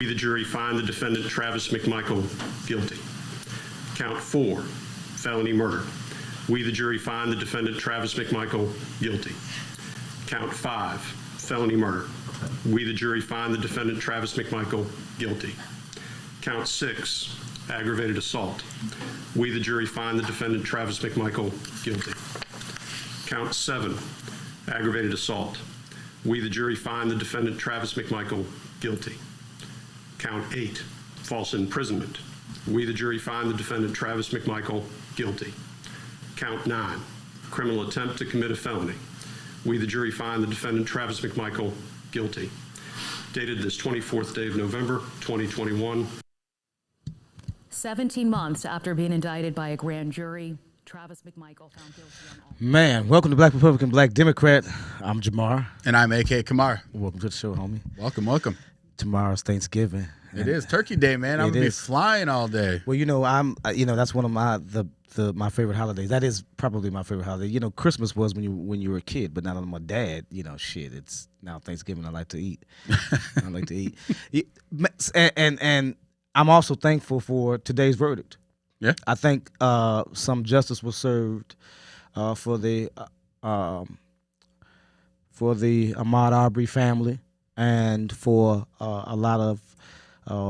We, the jury, find the defendant Travis McMichael guilty. Count 4, felony murder. We, the jury, find the defendant Travis McMichael guilty. Count 5, felony murder. We, the jury, find the defendant Travis McMichael guilty. Count 6, aggravated assault. We, the jury, find the defendant Travis McMichael guilty. Count 7, aggravated assault. We, the jury, find the defendant Travis McMichael guilty. Count 8, false imprisonment. We, the jury, find the defendant Travis McMichael guilty. Count 9, criminal attempt to commit a felony. We, the jury, find the defendant Travis McMichael guilty. Dated this 24th day of November, 2021. 17 months after being indicted by a grand jury, Travis McMichael found guilty on all. Man, welcome to Black Republican, Black Democrat. I'm Jamar. And I'm A.K. Kamar. Welcome to the show, homie. Welcome. Tomorrow's Thanksgiving. It is Turkey Day, man. I'm gonna be flying all day. Well, that's one of my favorite holidays. That is probably my favorite holiday. You know, Christmas was when you were a kid, but now that I'm a dad, it's now Thanksgiving. I like to eat. And I'm also thankful for today's verdict. Yeah, I think some justice was served for the Ahmaud Arbery family and for a lot of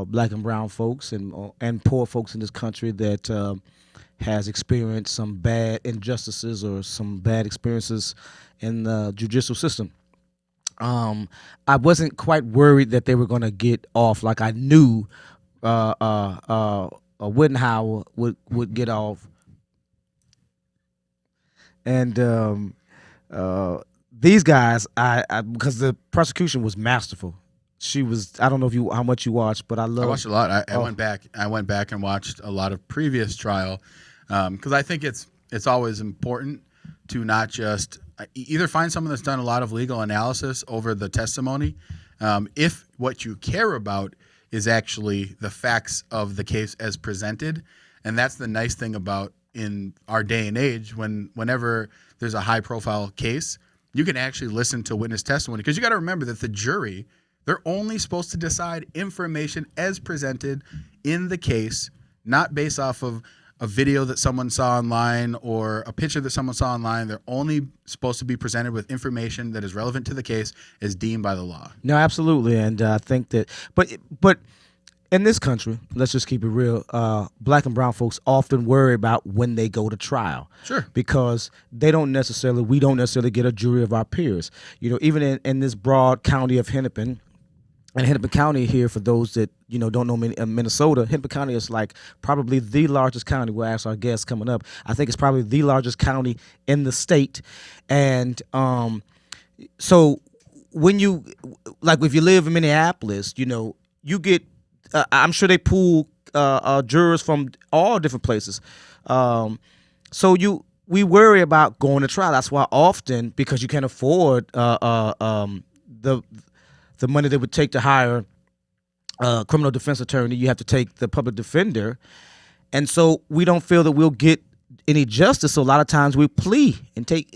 black and brown folks and poor folks in this country that has experienced some bad injustices or some bad experiences in the judicial system. I wasn't quite worried that they were going to get off. Like I knew Wittenhauer would get off, and these guys, I because the prosecution was masterful. She was. I don't know how much you watched, but I watched a lot. I went back. I went back and watched a lot of previous trial because I think it's always important to not just either find someone that's done a lot of legal analysis over the testimony, if what you care about is actually the facts of the case as presented. And that's the nice thing about in our day and age, whenever there's a high profile case, you can actually listen to witness testimony, because you got to remember that the jury, they're only supposed to decide information as presented in the case, not based off of a video that someone saw online or a picture that someone saw online. They're only supposed to be presented with information that is relevant to the case as deemed by the law. No, absolutely. And I think that, but in this country, let's just keep it real, black and brown folks often worry about when they go to trial. Sure. Because we don't necessarily get a jury of our peers. Even in this broad county of Hennepin, and Hennepin County here, for those that don't know Minnesota, Hennepin County is like probably the largest county. We'll ask our guests coming up. I think it's probably the largest county in the state. And so when if you live in Minneapolis, you get, I'm sure they pool jurors from all different places. So we worry about going to trial. That's why often, because you can't afford the money they would take to hire a criminal defense attorney, you have to take the public defender. And so we don't feel that we'll get any justice. So a lot of times we plea and take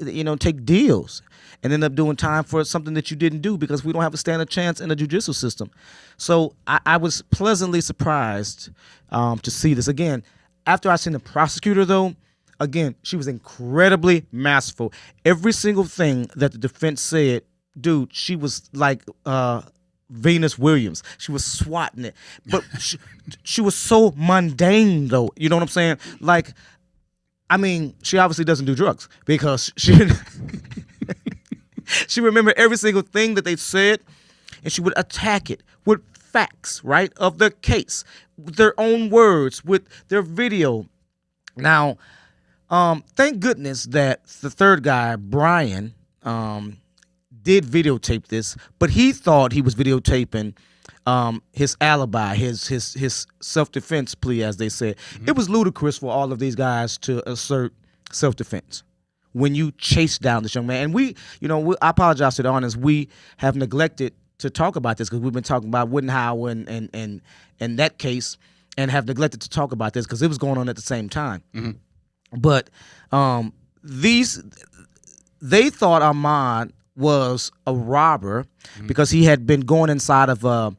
deals and end up doing time for something that you didn't do, because we don't have a standard chance in the judicial system. So I was pleasantly surprised to see this. Again, after I seen the prosecutor, though, again, she was incredibly masterful. Every single thing that the defense said, dude, she was like Venus Williams. She was swatting it. But she was so mundane, though. You know what I'm saying? Like, I mean, she obviously doesn't do drugs, because she remembered every single thing that they said, and she would attack it with facts, right, of the case, with their own words, with their video. Now, thank goodness that the third guy, Brian, did videotape this, but he thought he was videotaping his alibi, his self-defense plea, as they said. Mm-hmm. It was ludicrous for all of these guys to assert self-defense when you chase down this young man. And I apologize to the audience. We have neglected to talk about this, because we've been talking about Wittenhauer and that case, and have neglected to talk about this because it was going on at the same time. Mm-hmm. But they thought Ahmaud was a robber, because he had been going inside of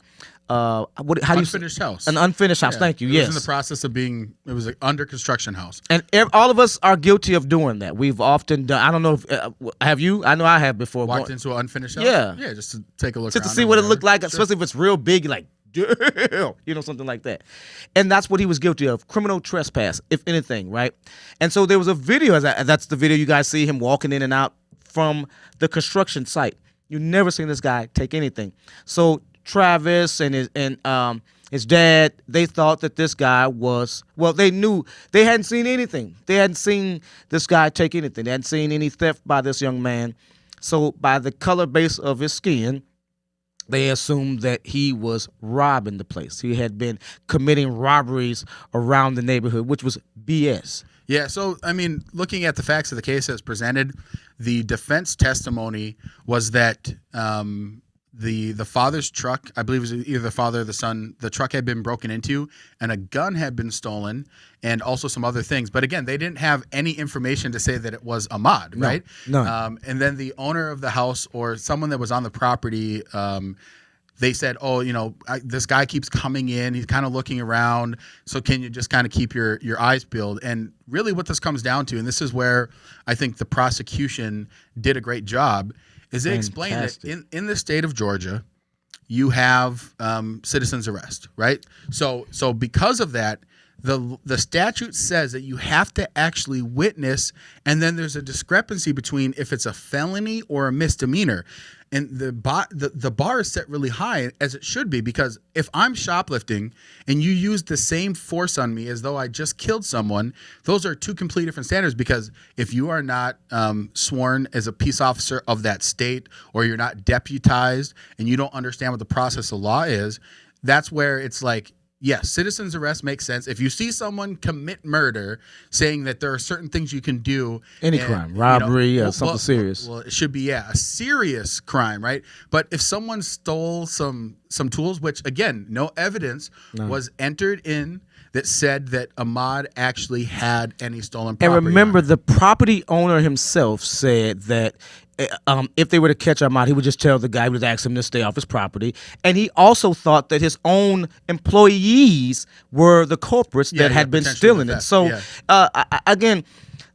how do you Unfinished house. An unfinished house. Yeah. Thank you. It Yes. was in the process of being. It was an under construction house. And all of us are guilty of doing that. We've often done. I don't know if have you? I know I have before. Walked into an unfinished house. Yeah. Yeah, just to take a look. Just to around see or what it whatever. looked like, Sure. especially if it's real big. You're like, damn, something like that. And that's what he was guilty of: criminal trespass, if anything, right? And so there was a video. That's the video you guys see him walking in and out from the construction site. You never seen this guy take anything. So Travis and his dad, they thought that this guy was, well, they knew, they hadn't seen anything. They hadn't seen this guy take anything. They hadn't seen any theft by this young man. So by the color base of his skin, they assumed that he was robbing the place. He had been committing robberies around the neighborhood, which was BS. Yeah, so I mean, looking at the facts of the case as presented, the defense testimony was that the father's truck, I believe it was either the father or the son, the truck had been broken into and a gun had been stolen and also some other things. But again, they didn't have any information to say that it was Ahmad, right? None. And then the owner of the house or someone that was on the property, they said, oh, this guy keeps coming in. He's kind of looking around. So can you just kind of keep your eyes peeled? And really what this comes down to, and this is where I think the prosecution did a great job, is they explained that in the state of Georgia, you have citizen's arrest, right? So because of that, the statute says that you have to actually witness, and then there's a discrepancy between if it's a felony or a misdemeanor. And the bar is set really high, as it should be, because if I'm shoplifting and you use the same force on me as though I just killed someone, those are two completely different standards. Because if you are not sworn as a peace officer of that state, or you're not deputized and you don't understand what the process of law is, that's where it's like, yes, citizen's arrest makes sense. If you see someone commit murder, saying that there are certain things you can do. Any crime, robbery, something serious. Well, it should be, a serious crime, right? But if someone stole some tools, which, again, no evidence was entered in that said that Ahmad actually had any stolen property. And remember, the property owner himself said that if they were to catch Ahmad, he would just tell the guy, he would ask him to stay off his property. And he also thought that his own employees were the culprits that had been stealing it. So, again,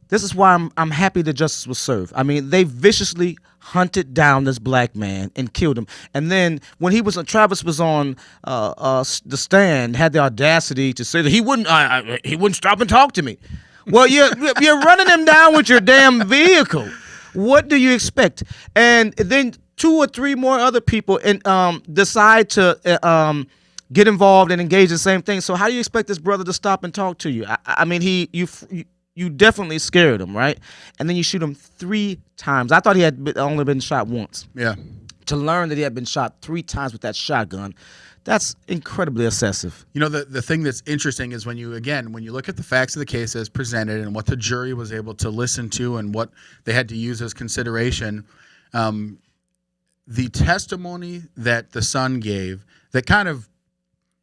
this is why I'm happy that justice was served. I mean, they viciously hunted down this black man and killed him. And then when Travis was on the stand, had the audacity to say that he wouldn't stop and talk to me. Well, you're running him down with your damn vehicle. What do you expect? And then 2 or 3 more other people decide to get involved and engage in the same thing. So how do you expect this brother to stop and talk to you? I mean, you definitely scared him, right? And then you shoot him 3 times. I thought he had only been shot once. Yeah. To learn that he had been shot 3 times with that shotgun, that's incredibly excessive. The thing that's interesting is when you look at the facts of the case as presented and what the jury was able to listen to and what they had to use as consideration, the testimony that the son gave, that kind of,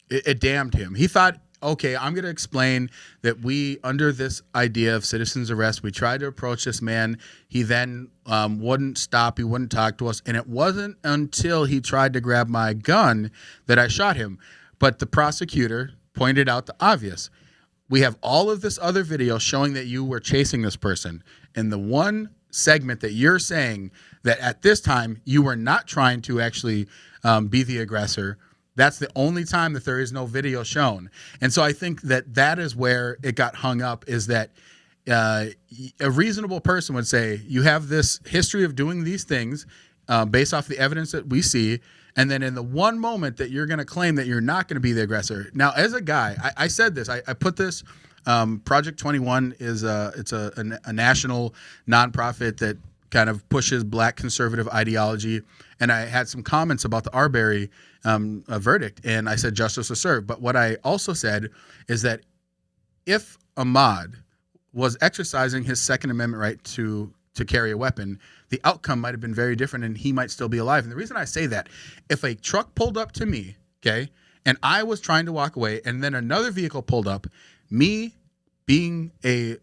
it damned him. He thought, okay, I'm going to explain that we, under this idea of citizen's arrest, we tried to approach this man. He then wouldn't stop. He wouldn't talk to us. And it wasn't until he tried to grab my gun that I shot him. But the prosecutor pointed out the obvious. We have all of this other video showing that you were chasing this person. And the one segment that you're saying that at this time you were not trying to actually be the aggressor, that's the only time that there is no video shown. And so I think that is where it got hung up, is that a reasonable person would say, you have this history of doing these things based off the evidence that we see, and then in the one moment that you're going to claim that you're not going to be the aggressor. Now, as a guy, I said this, I put this, Project 21 is a national nonprofit that kind of pushes black conservative ideology. And I had some comments about the Arbery verdict, and I said justice was served. But what I also said is that if Ahmad was exercising his Second Amendment right to carry a weapon, the outcome might have been very different, and he might still be alive. And the reason I say that, if a truck pulled up to me, okay, and I was trying to walk away, and then another vehicle pulled up, me being a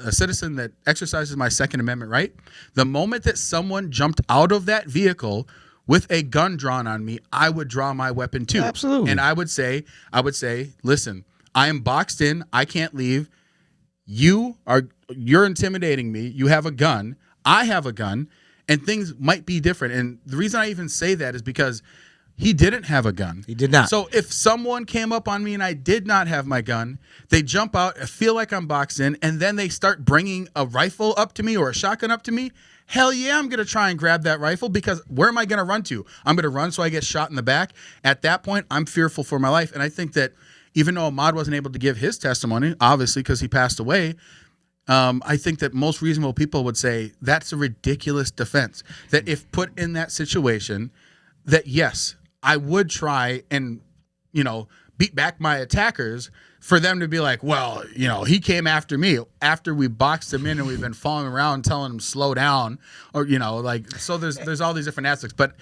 citizen that exercises my Second Amendment right, the moment that someone jumped out of that vehicle with a gun drawn on me, I would draw my weapon too. Absolutely. And I would say, listen, I am boxed in. I can't leave. You're intimidating me. You have a gun. I have a gun, and things might be different. And the reason I even say that is because he didn't have a gun. He did not. So if someone came up on me and I did not have my gun, they jump out, I feel like I'm boxed in, and then they start bringing a rifle up to me or a shotgun up to me. Hell yeah, I'm going to try and grab that rifle, because where am I going to run to? I'm going to run so I get shot in the back. At that point, I'm fearful for my life. And I think that even though Ahmaud wasn't able to give his testimony, obviously because he passed away, I think that most reasonable people would say that's a ridiculous defense. That if put in that situation, that yes, I would try and, beat back my attackers, for them to be like, well, he came after me after we boxed him in and we've been following around telling him slow down, or, so there's all these different aspects. But,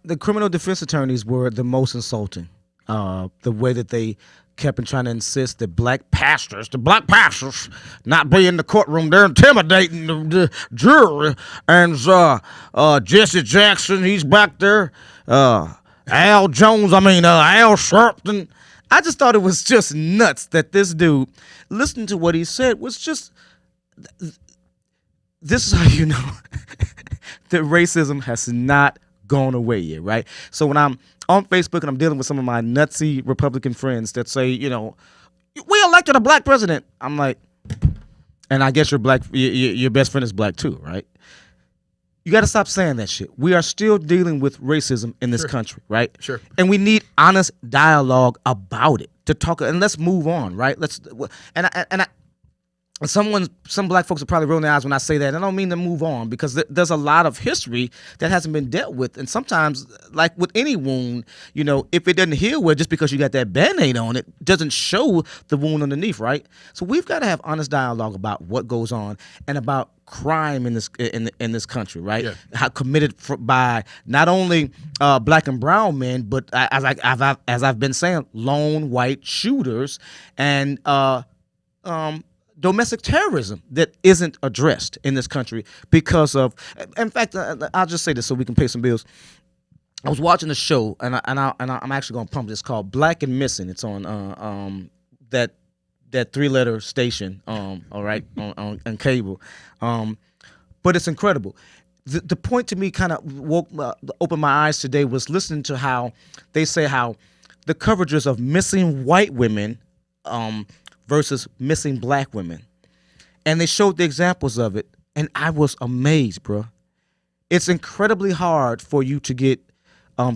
the criminal defense attorneys were the most insulting. The way that they kept trying to insist that black pastors not be in the courtroom. They're intimidating the jury. And Jesse Jackson, he's back there. Al Sharpton. I just thought it was just nuts that this dude, listening to what he said, was just, this is how you know that racism has not gone away yet, right? So when I'm on Facebook and I'm dealing with some of my nutsy Republican friends that say, we elected a black president, I'm like, and I guess your best friend is black too, right? You got to stop saying that shit. We are still dealing with racism in this country, right? Sure. And we need honest dialogue about it to talk, and let's move on, right? Some black folks are probably rolling their eyes when I say that. I don't mean to move on, because there's a lot of history that hasn't been dealt with. And sometimes, like with any wound, if it doesn't heal well just because you got that Band-Aid on it, doesn't show the wound underneath, right? So we've got to have honest dialogue about what goes on and about crime in this country, right? Yeah. How committed by not only black and brown men, but as I've been saying, lone white shooters and domestic terrorism that isn't addressed in this country because of. In fact, I'll just say this so we can pay some bills. I was watching a show, and I'm actually going to pump this, called Black and Missing. It's on that 3-letter station, all right, on cable, but it's incredible. The point to me kind of opened my eyes today was listening to how they say how the coverages of missing white women versus missing black women. And they showed the examples of it, and I was amazed, bro. It's incredibly hard for you to get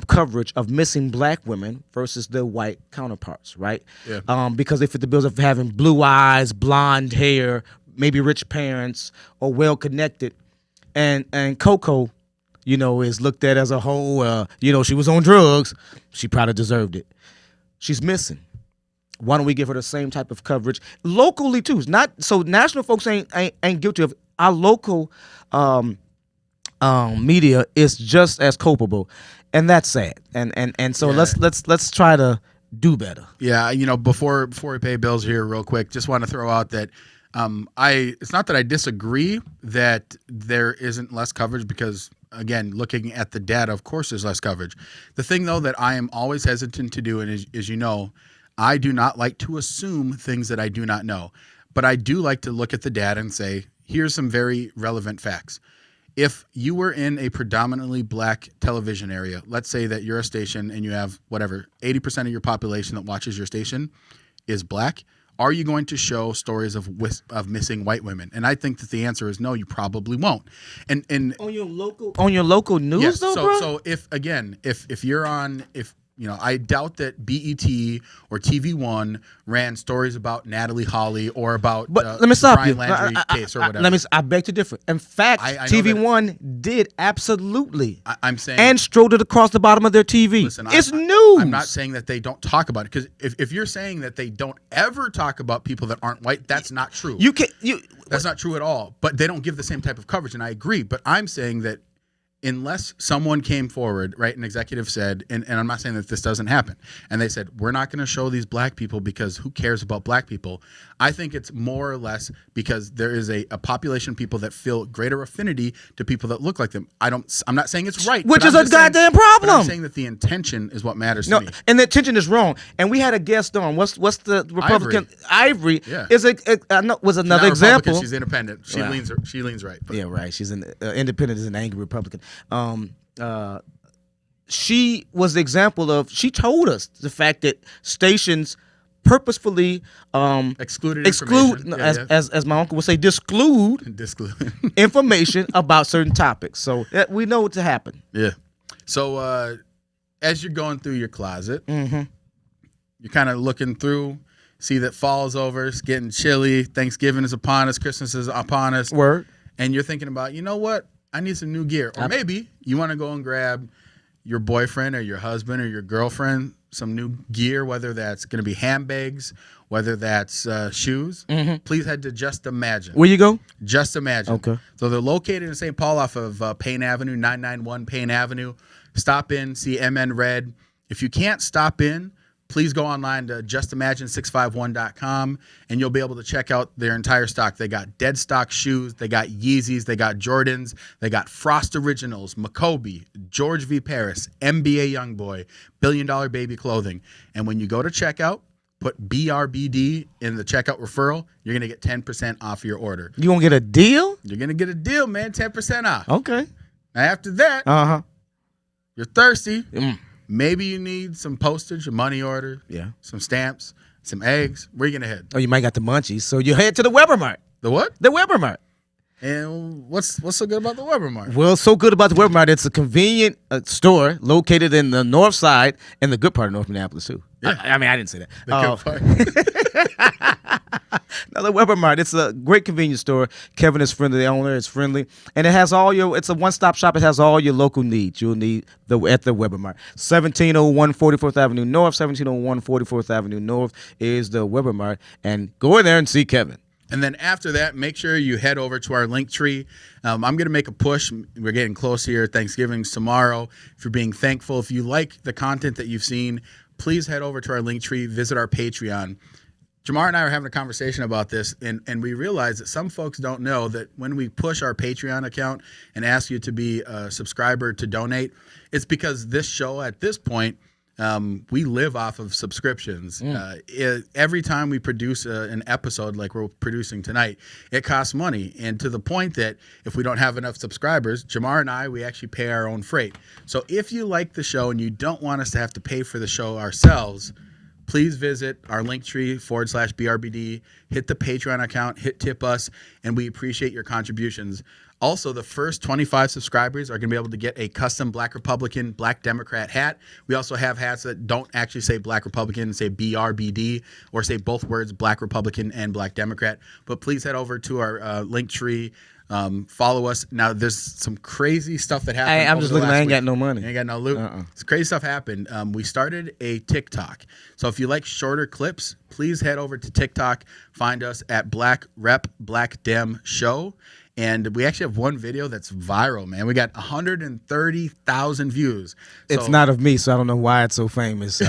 coverage of missing black women versus their white counterparts, right? Yeah. Because they fit the bills of having blue eyes, blonde hair, maybe rich parents, or well-connected. And Coco, is looked at as a whole, she was on drugs. She probably deserved it. She's missing. Why don't we give her the same type of coverage locally too? Not so national folks ain't guilty of it. Our local media is just as culpable, and that's sad. And so let's try to do better. Yeah, before we pay bills here, real quick, just want to throw out that it's not that I disagree that there isn't less coverage, because again, looking at the data, of course, there's less coverage. The thing though that I am always hesitant to do, and as I do not like to assume things that I do not know, but I do like to look at the data and say, here's some very relevant facts. If you were in a predominantly black television area, let's say that you're a station and you have 80% of your population that watches your station is black, are you going to show stories of missing white women? And I think that the answer is no, you probably won't. And on your local news, yes, though, bro? So if you're on, I doubt that BET or TV One ran stories about Natalie Hawley or about let me stop Brian you. Landry case or whatever. I beg to differ. In fact, TV One did absolutely. I'm saying, and strode it across the bottom of their TV. Listen, it's news. I'm not saying that they don't talk about it, because if you're saying that they don't ever talk about people that aren't white, that's not true. That's not true at all. But they don't give the same type of coverage, and I agree. But I'm saying that unless someone came forward, right, an executive said, and I'm not saying that this doesn't happen, and they said, we're not going to show these black people because who cares about black people? I think it's more or less because there is a population of people that feel greater affinity to people that look like them. I'm not saying it's right. Which but is I'm a just saying- goddamn but problem. I'm saying that the intention is what matters to No, me. and the intention is wrong. And we had a guest on. What's the Republican? Ivory Yeah. is was She's another not example. Republican, she's independent. She Wow. leans right. But. Yeah, right. She's an independent, is an angry Republican. She was the example of. She told us the fact that stations purposefully Excluded exclude, information. Yeah, as my uncle would say, disclude Disclude. information about certain topics. So we know what to happen. Yeah. So as you're going through your closet, Mm-hmm. you're kind of looking through, see that fall's over, it's getting chilly, Thanksgiving is upon us, Christmas is upon us. Word. And you're thinking about, you know what? I need some new gear. Or maybe you want to go and grab your boyfriend or your husband or your girlfriend some new gear, whether that's going to be handbags, whether that's shoes. Mm-hmm. Please head to Just Imagine. Where you go? Just Imagine. Okay. So they're located in St. Paul off of Payne Avenue, 991 Payne Avenue. Stop in, see MN Red. If you can't stop in, please go online to justimagine651.com and you'll be able to check out their entire stock. They got dead stock shoes, they got Yeezys, they got Jordans, they got Frost Originals, Maccoby, George V. Paris, NBA Youngboy, $1 Billion Baby Clothing. And when you go to checkout, put BRBD in the checkout referral, you're going to get 10% off your order. You gonna get a deal? You're going to get a deal, man, 10% off. Okay. Now, after that, Uh-huh. you're thirsty. Mm. Maybe you need some postage, a money order, Yeah. some stamps, some eggs. Where you going to head? Oh, you might got the munchies. So you head to the WeberMart. The what? The WeberMart. And what's so good about the WeberMart? Well, so good about the WeberMart. It's a convenient store located in the north side and the good part of North Minneapolis, too. Yeah. I mean, I didn't say that. The good part. No, the WeberMart. It's a great convenience store. Kevin is friendly. The owner is friendly. And it has all your, it's a one-stop shop. It has all your local needs. You'll need at the WeberMart. 1701 44th Avenue North. 1701 44th Avenue North is the WeberMart. And go in there and see Kevin. And then after that, make sure you head over to our link tree. I'm going to make a push. We're getting close here. Thanksgiving's tomorrow. If you're being thankful, if you like the content that you've seen, please head over to our link tree, visit our Patreon. Jamar and I are having a conversation about this, and we realize that some folks don't know that when we push our Patreon account and ask you to be a subscriber to donate, it's because this show at this point, we live off of subscriptions. Every time we produce an episode like we're producing tonight, it costs money. And to the point that if we don't have enough subscribers, Jamar and I, we actually pay our own freight. So if you like the show and you don't want us to have to pay for the show ourselves, please visit our Linktree /BRBD, hit the Patreon account, hit tip us, and we appreciate your contributions. Also, the first 25 subscribers are going to be able to get a custom Black Republican, Black Democrat hat. We also have hats that don't actually say Black Republican, say BRBD, or say both words, Black Republican and Black Democrat. But please head over to our Linktree. Follow us. Now, there's some crazy stuff that happened. I'm just looking. I ain't got no money. You ain't got no loot. It's crazy stuff happened. We started a TikTok. So if you like shorter clips, please head over to TikTok. Find us at Black Rep Black Dem Show. And we actually have one video that's viral, man. We got 130,000 views. It's not of me, so I don't know why it's so famous.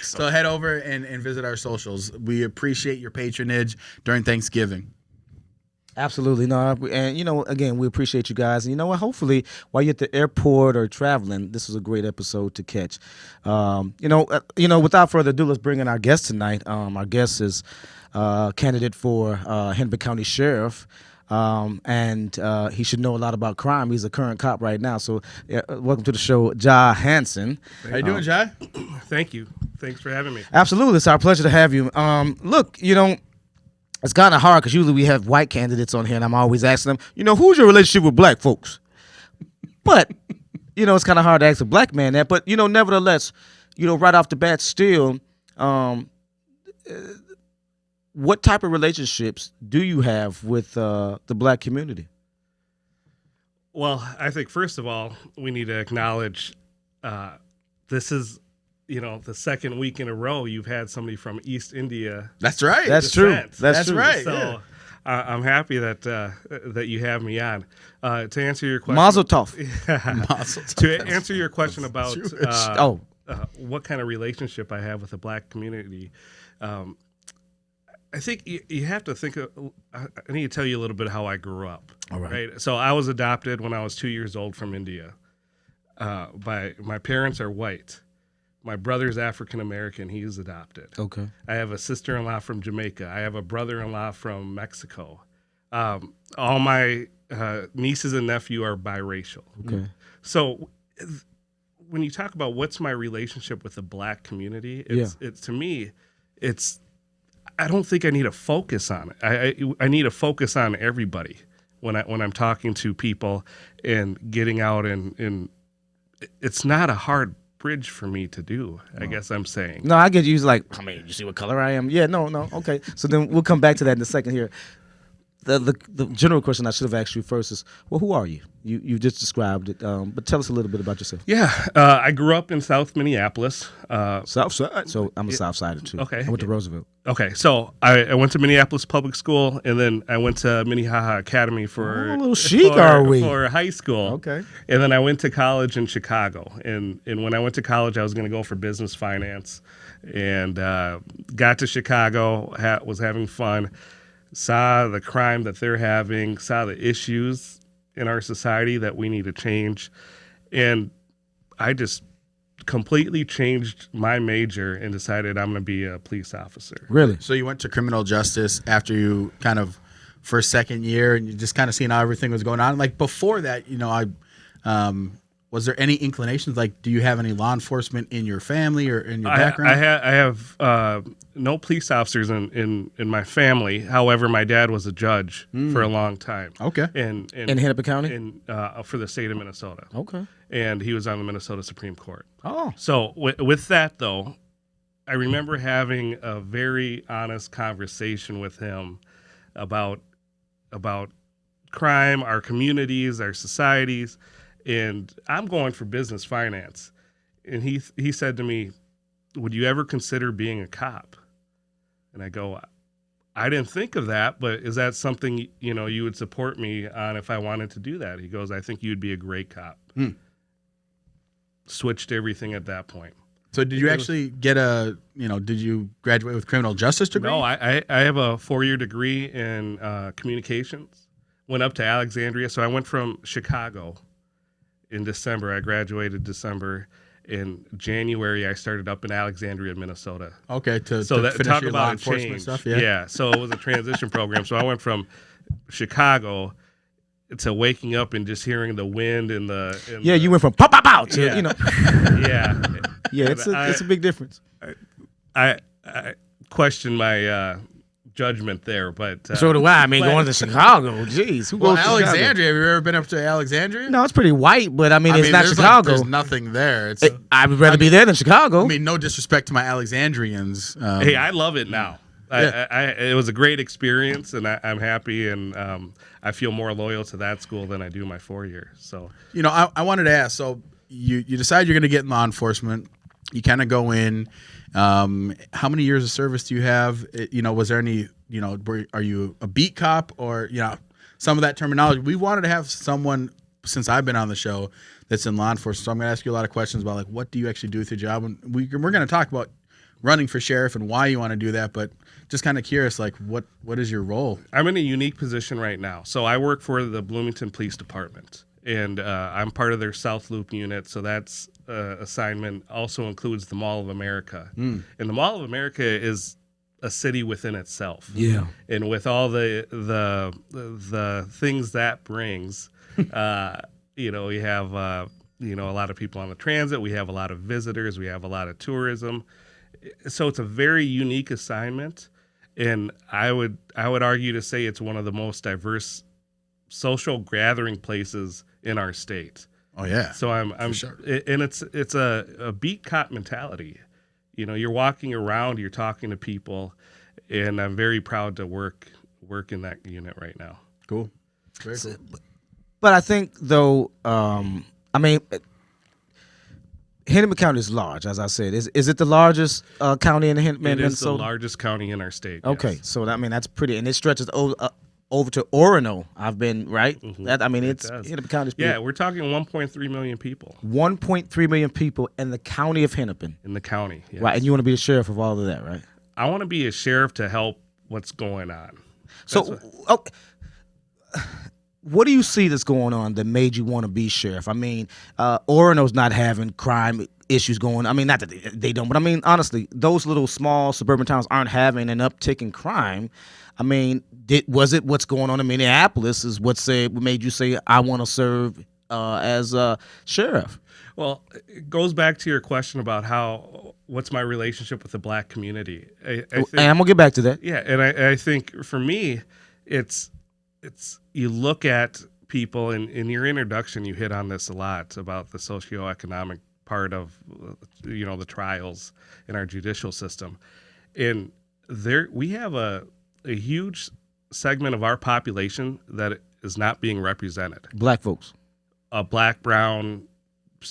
So head over and visit our socials. We appreciate your patronage during Thanksgiving. Absolutely. No, and again, we appreciate you guys. And you know what? Hopefully, while you're at the airport or traveling, this was a great episode to catch. Without further ado, let's bring in our guest tonight. Our guest is candidate for Hennepin County Sheriff. And he should know a lot about crime. He's a current cop right now. So welcome to the show, Hanson. How you doing, Jai? Thank you. Thanks for having me. Absolutely. It's our pleasure to have you. Look, it's kind of hard because usually we have white candidates on here, and I'm always asking them, who's your relationship with black folks? But, it's kind of hard to ask a black man that. But, nevertheless, right off the bat still, what type of relationships do you have with the black community? Well, I think first of all, we need to acknowledge this is, the second week in a row you've had somebody from East India. That's right. That's true. Descent. That's true. right. So I'm happy that that you have me on. To answer your question, Mazel tov. to answer your question about Oh. what kind of relationship I have with the black community, I think you have to think of, I need to tell you a little bit how I grew up. All right. So I was adopted when I was 2 years old from India. My parents are white. My brother's African American. He's adopted. Okay. I have a sister-in-law from Jamaica. I have a brother-in-law from Mexico. All my nieces and nephew are biracial. Okay. So when you talk about what's my relationship with the black community, it's to me, I don't think I need to focus on it. I need to focus on everybody when I'm talking to people and getting out and it's not a hard bridge for me to do. I guess I'm saying. No, I get you. It's like, I mean, you see what color I am? Yeah, no. Okay. So then we'll come back to that in a second here. The general question I should have asked you first is, well, who are you? You just described it, but tell us a little bit about yourself. Yeah, I grew up in South Minneapolis. South Side. So I'm a South Sider too. Okay. I went to Roosevelt. Okay, so I went to Minneapolis Public School, and then I went to Minnehaha Academy for a little chic, are we? For high school. Okay. And then I went to college in Chicago, and when I went to college, I was going to go for business finance, and got to Chicago, was having fun, saw the crime that they're having, saw the issues in our society that we need to change, and I just completely changed my major and decided I'm going to be a police officer. Really? So you went to criminal justice after you kind of first, second year, and you just kind of seen how everything was going on. Like before that, was there any inclinations? Like, do you have any law enforcement in your family or in your background? I have no police officers in my family. However, my dad was a judge for a long time. Okay. In Hennepin County? For the state of Minnesota. Okay. And he was on the Minnesota Supreme Court. Oh. So with that, though, I remember having a very honest conversation with him about crime, our communities, our societies, and I'm going for business finance. And he said to me, "Would you ever consider being a cop?" And I go, "I didn't think of that, but is that something you would support me on if I wanted to do that?" He goes, "I think you'd be a great cop." Switched everything at that point. So did you actually get did you graduate with criminal justice degree? No, I have a 4-year degree in communications. Went up to Alexandria. So I went from Chicago in December. I graduated December. In January, I started up in Alexandria, Minnesota. Okay, to that, finish talk your about law a enforcement change. stuff. Yeah, so it was a transition program. So I went from Chicago to waking up and just hearing the wind and you went from pop pop out to yeah. Yeah, it's a big difference. I question my judgment there, but So do I. I mean, going to Chicago, jeez, who Well, goes to Alexandria. Chicago? Have you ever been up to Alexandria? No, it's pretty white, but I mean, it's not there's Chicago. there's nothing there. It's. I would rather be there than Chicago. I mean, no disrespect to my Alexandrians. hey, I love it now. Yeah. It was a great experience, and I'm happy, and I feel more loyal to that school than I do my 4-year. So, I wanted to ask. So you decide you're going to get in law enforcement. You kind of go in. How many years of service do you have? Was there any? Are you a beat cop or some of that terminology? We wanted to have someone, since I've been on the show, that's in law enforcement. So I'm going to ask you a lot of questions about like what do you actually do with your job, and we're going to talk about running for sheriff and why you want to do that, but just kind of curious, like what is your role? I'm in a unique position right now. So I work for the Bloomington Police Department, and I'm part of their South Loop unit. So that's assignment also includes the Mall of America, and the Mall of America is a city within itself. Yeah, and with all the things that brings, we have a lot of people on the transit. We have a lot of visitors. We have a lot of tourism. So it's a very unique assignment, and I would argue to say it's one of the most diverse social gathering places in our state. Oh yeah. So I'm sure. And it's a beat cop mentality. You're walking around, you're talking to people, and I'm very proud to work in that unit right now. Cool. Very cool. but I think though, Hennepin County is large, as I said. Is it the largest county in Hennepin, It is Minnesota? the largest county in our state. Okay, yes. so that's pretty, and it stretches over over to Orono. I've been right. Mhm. That I mean, It it's does. Hennepin County. Yeah, we're talking 1.3 million people 1.3 million people in the county of Hennepin. in the county. Yes. Right, and you want to be the sheriff of all of that, right? I want to be a sheriff to help what's going on. So, what do you see that's going on that made you want to be sheriff? I mean, Orono's not having crime issues going. I mean, not that they don't, but I mean, honestly, those little small suburban towns aren't having an uptick in crime. I mean, was it what's going on in Minneapolis is what made you say I want to serve as a sheriff? Well, it goes back to your question about what's my relationship with the black community. I think, And I'm gonna get back to that. yeah, and I think for me, it's you look at people, and in your introduction, you hit on this a lot about the socioeconomic part of the trials in our judicial system, and there we have a huge segment of our population that is not being represented. Black folks, Black, brown,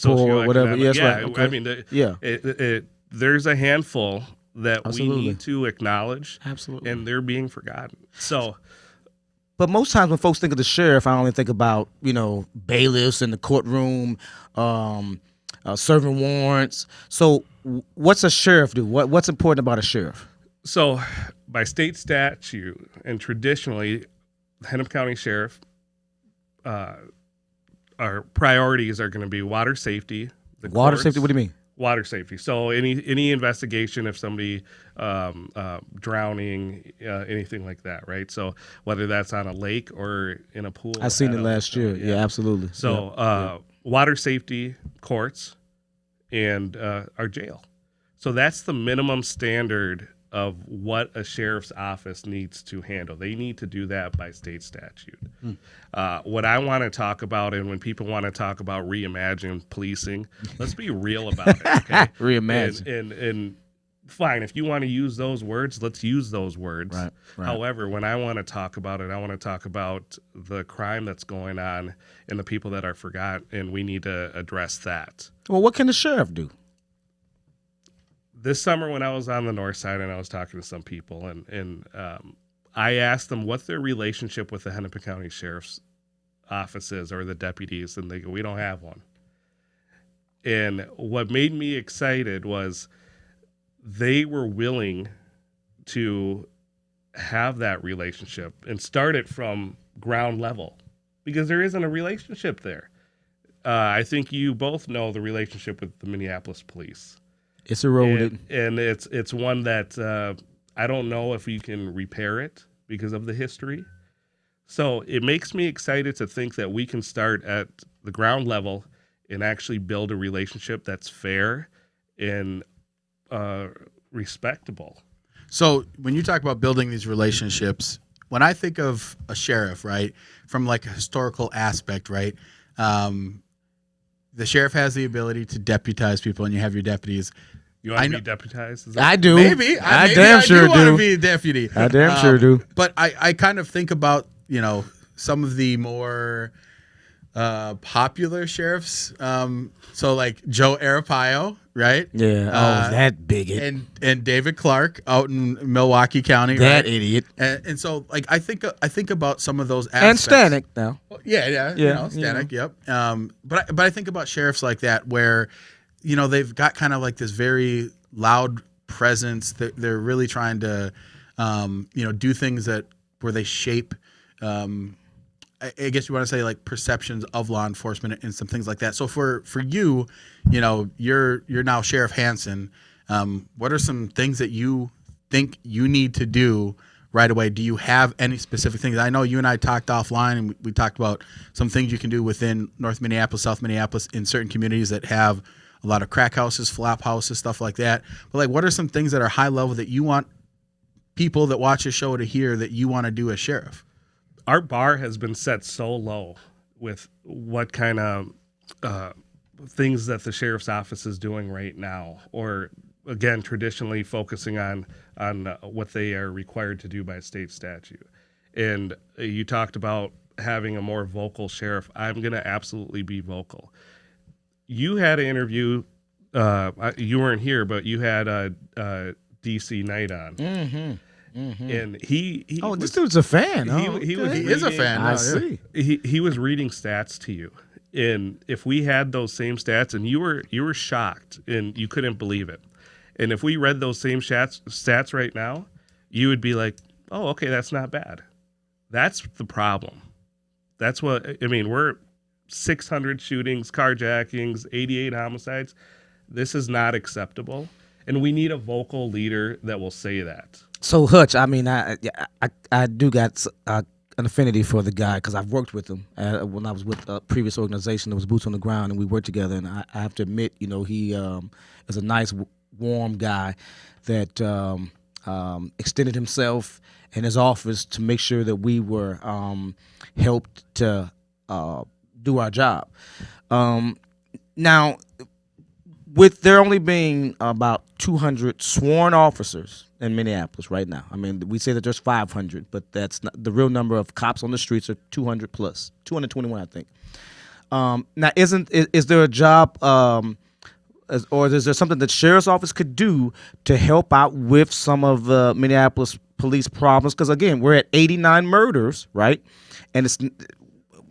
poor, whatever. socioeconomic. Yes, Yeah, right. Okay. I mean, Yeah. there's a handful that Absolutely. we need to acknowledge, Absolutely. and they're being forgotten. So, But most times when folks think of the sheriff, I only think about bailiffs in the courtroom, serving warrants. So what's a sheriff do? What's important about a sheriff? so by state statute and traditionally, the Hennepin County Sheriff, our priorities are going to be water safety. The Water courts. safety. What do you mean? Water safety. So any investigation, if somebody drowning, anything like that, right? So whether that's on a lake or in a pool. I seen at it a last hotel, year. Yeah, absolutely. So water safety, courts, and our jail. So that's the minimum standard of what a sheriff's office needs to handle. They need to do that by state statute. What I want to talk about, and when people want to talk about reimagine policing, let's be real about it. Okay? Reimagine. And fine, if you want to use those words, let's use those words. Right. However, when I want to talk about it, I want to talk about the crime that's going on and the people that are forgotten, and we need to address that. Well, what can the sheriff do? This summer when I was on the north side and I was talking to some people, and I asked them what their relationship with the Hennepin County Sheriff's Office is, or the deputies, and they go, we don't have one. And what made me excited was they were willing to have that relationship and start it from ground level, because there isn't a relationship there. I think you both know the relationship with the Minneapolis police. It's eroded. And it's one that I don't know if you can repair it because of the history. So it makes me excited to think that we can start at the ground level and actually build a relationship that's fair and respectable. So when you talk about building these relationships, when I think of a sheriff, right, from like a historical aspect, right, the sheriff has the ability to deputize people, and you have your deputies. You want to be deputized? Is that- I do. Maybe. I maybe damn I sure want to do. be a deputy. I damn sure do. But I kind of think about, some of the more popular sheriffs. So like Joe Arpaio, right? Yeah. That bigot. And David Clark out in Milwaukee County, That right? idiot. And so like I think about some of those aspects. And Stanek now. Yeah, Stanek, yep. But I think about sheriffs like that where, they've got kind of like this very loud presence. They're really trying to, do things where they shape, I guess you want to say like perceptions of law enforcement and some things like that. So for you, you're now Sheriff Hanson. What are some things that you think you need to do right away? Do you have any specific things? I know you and I talked offline, and we talked about some things you can do within North Minneapolis, South Minneapolis, in certain communities that have a lot of crack houses, flop houses, stuff like that. But like, what are some things that are high level that you want people that watch the show to hear that you want to do as sheriff? Our bar has been set so low with what kind of things that the sheriff's office is doing right now, or again, traditionally focusing on what they are required to do by state statute. And you talked about having a more vocal sheriff. I'm going to absolutely be vocal. You had an interview. You weren't here, but you had a DC Night on. Mm-hmm. And he Oh, was, this dude's a fan. he was He is a reading- fan. I No, see. he was reading stats to you, and if we had those same stats, and you were shocked and you couldn't believe it, and if we read those same stats right now, you would be like, oh, okay, that's not bad. That's the problem. That's what I mean. We're 600 shootings, carjackings, 88 homicides. This is not acceptable, and we need a vocal leader that will say that. So Hutch, I mean, I do got an affinity for the guy because I've worked with him when I was with a previous organization that was boots on the ground, and we worked together. And I have to admit, he is a nice, warm guy that extended himself and his office to make sure that we were helped to do our job. Now, with there only being about 200 sworn officers in Minneapolis right now, I mean, we say that there's 500, but that's not the real number of cops on the streets are 200 plus, 221, I think. Now, is there a job, or is there something that sheriff's office could do to help out with some of the Minneapolis police problems? Because again, we're at 89 murders, right? And it's,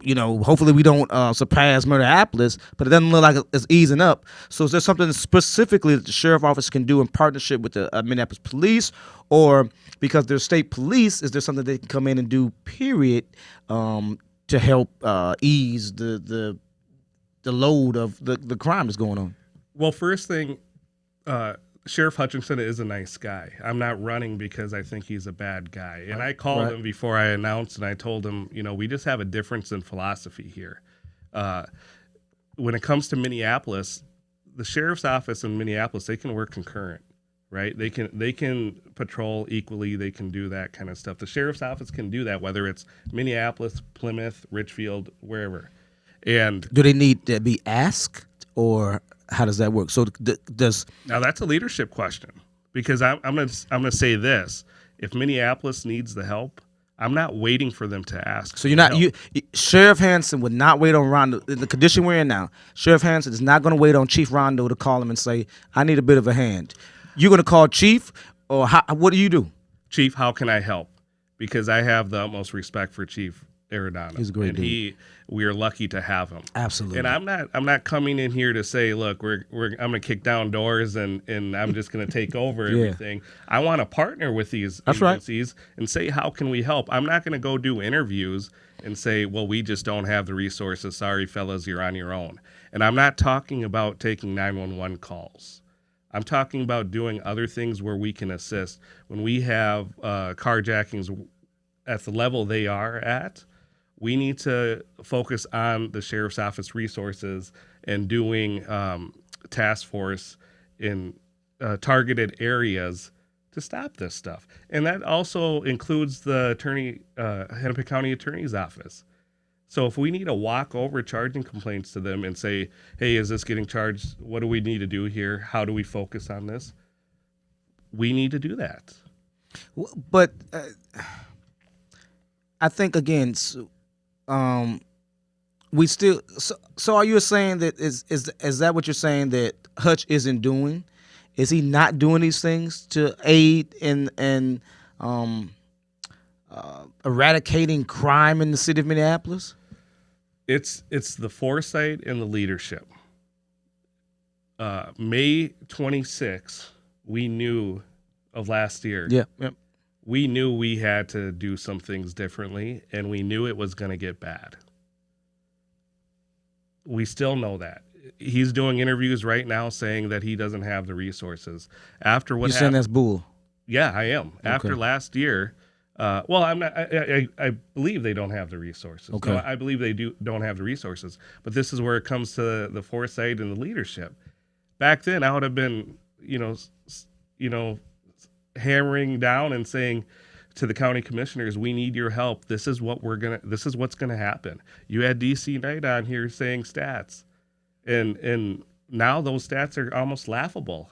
hopefully we don't surpass Murderopolis, but it doesn't look like it's easing up. So is there something specifically that the sheriff office can do in partnership with the Minneapolis police, or because they're state police, is there something they can come in and do, period, to help ease the load of the crime that's going on? Well, first thing, Sheriff Hutchinson is a nice guy. I'm not running because I think he's a bad guy. And I called him before I announced, and I told him, we just have a difference in philosophy here. When it comes to Minneapolis, the sheriff's office in Minneapolis, they can work concurrent, right? They can patrol equally. They can do that kind of stuff. The sheriff's office can do that, whether it's Minneapolis, Plymouth, Richfield, wherever. And do they need to be asked, or how does that work? So now that's a leadership question, because I'm gonna say this: if Minneapolis needs the help, I'm not waiting for them to ask. So Sheriff Hanson would not wait on Rondo in the condition we're in now. Sheriff Hanson is not going to wait on Chief Rondo to call him and say, "I need a bit of a hand." You're going to call Chief, or what do you do? Chief, how can I help? Because I have the utmost respect for Chief Aradano. He's a great dude. We are lucky to have him. Absolutely. And I'm not coming in here to say, look, I'm gonna kick down doors and I'm just gonna take over everything. I want to partner with these agencies and say, how can we help? I'm not gonna go do interviews and say, well, we just don't have the resources. Sorry, fellas, you're on your own. And I'm not talking about taking 911 calls. I'm talking about doing other things where we can assist. When we have carjackings at the level they are at, we need to focus on the sheriff's office resources and doing task force in targeted areas to stop this stuff. And that also includes the Hennepin County Attorney's Office. So if we need to walk over charging complaints to them and say, hey, is this getting charged? What do we need to do here? How do we focus on this? We need to do that. But I think, again, we still. So are you saying that is that what you're saying that Hutch isn't doing? Is he not doing these things to aid in eradicating crime in the city of Minneapolis? It's the foresight and the leadership. May 26th, we knew of last year. Yeah. We knew we had to do some things differently, and we knew it was going to get bad. We still know that. He's doing interviews right now saying that he doesn't have the resources. After what You're saying that's bull? Yeah, I am. Okay. After last year, I'm not. I believe they don't have the resources. Okay. No, I believe they don't have the resources. But this is where it comes to the foresight and the leadership. Back then, I would have been, hammering down and saying to the county commissioners, we need your help. This is what's gonna happen. You had DC Knight on here saying stats, and now those stats are almost laughable.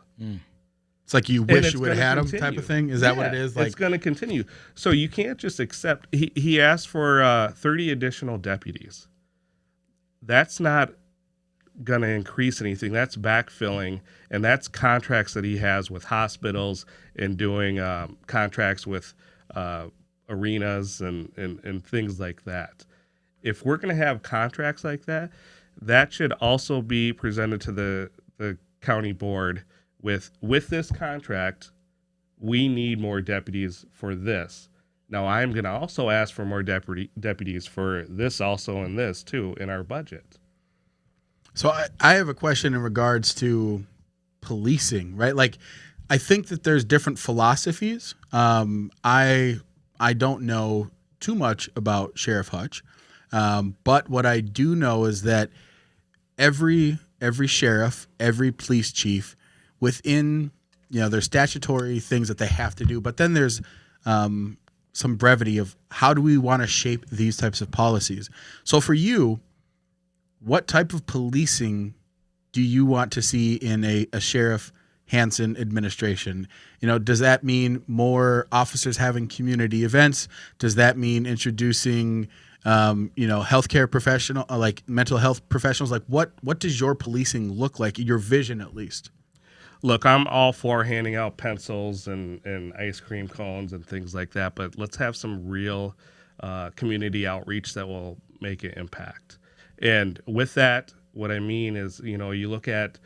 It's like you wish you would have had them type of thing. Is that what it is? Like, it's going to continue. So you can't just accept. He asked for 30 additional deputies. That's not going to increase anything. That's backfilling, and that's contracts that he has with hospitals and doing contracts with arenas and things like that. If we're going to have contracts like that, that should also be presented to the county board with this contract. We need more deputies for this. Now, I'm going to also ask for more deputies for this also and this too in our budget. So I have a question in regards to policing, right? Like, I think that there's different philosophies. I don't know too much about Sheriff Hutch, but what I do know is that every sheriff, every police chief, within there's statutory things that they have to do, but then there's some brevity of how do we want to shape these types of policies. So for you, what type of policing do you want to see in a Sheriff Hanson administration? Does that mean more officers having community events? Does that mean introducing, healthcare professional, like mental health professionals? Like what does your policing look like, your vision at least? Look, I'm all for handing out pencils and ice cream cones and things like that, but let's have some real community outreach that will make an impact. And with that, what I mean is, you look at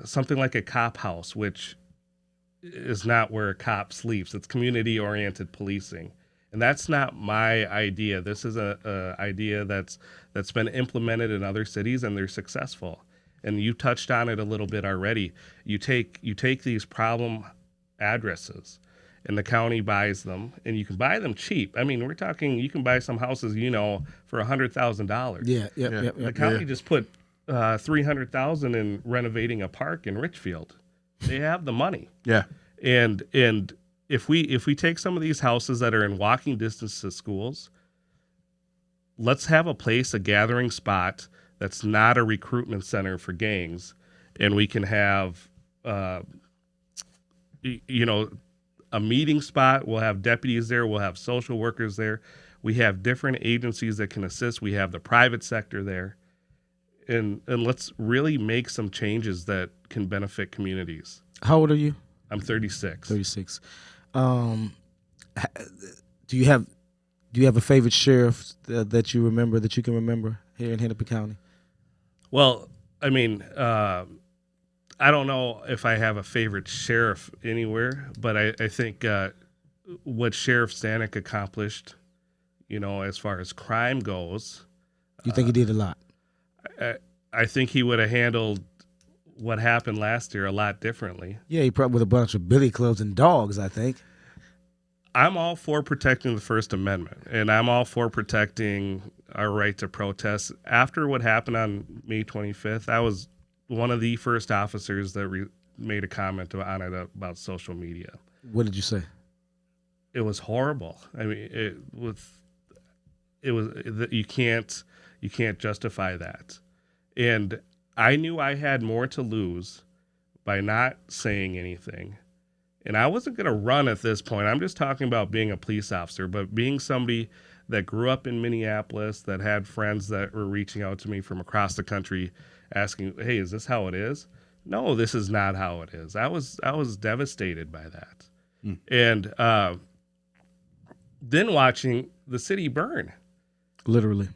something like a cop house, which is not where a cop sleeps. It's community-oriented policing. And that's not my idea. This is a idea that's been implemented in other cities, and they're successful. And you touched on it a little bit already. You take these problem addresses, and the county buys them, and you can buy them cheap. I mean, we're talking you can buy some houses, for $100,000. Yeah. The county just put $300,000 in renovating a park in Richfield. They have the money. Yeah. And if we take some of these houses that are in walking distance to schools, let's have a gathering spot that's not a recruitment center for gangs, and we can have, a meeting spot. We'll have deputies there. We'll have social workers there. We have different agencies that can assist. We have the private sector there, and let's really make some changes that can benefit communities. How old are you? I'm 36. 36. Do you have a favorite sheriff that you remember, that you can remember here in Hennepin County? Well, I mean, I don't know if I have a favorite sheriff anywhere, but I think what Sheriff Stanek accomplished, as far as crime goes. You think he did a lot? I think he would have handled what happened last year a lot differently. Yeah, he probably with a bunch of billy clubs and dogs, I think. I'm all for protecting the First Amendment, and I'm all for protecting our right to protest. After what happened on May 25th, I was one of the first officers that made a comment on it about social media. What did you say? It was horrible. I mean, it was you can't justify that. And I knew I had more to lose by not saying anything. And I wasn't going to run at this point. I'm just talking about being a police officer, but being somebody that grew up in Minneapolis, that had friends that were reaching out to me from across the country asking, hey, is this how it is? No, this is not how it is. I was devastated by that. And then watching the city burn. Literally.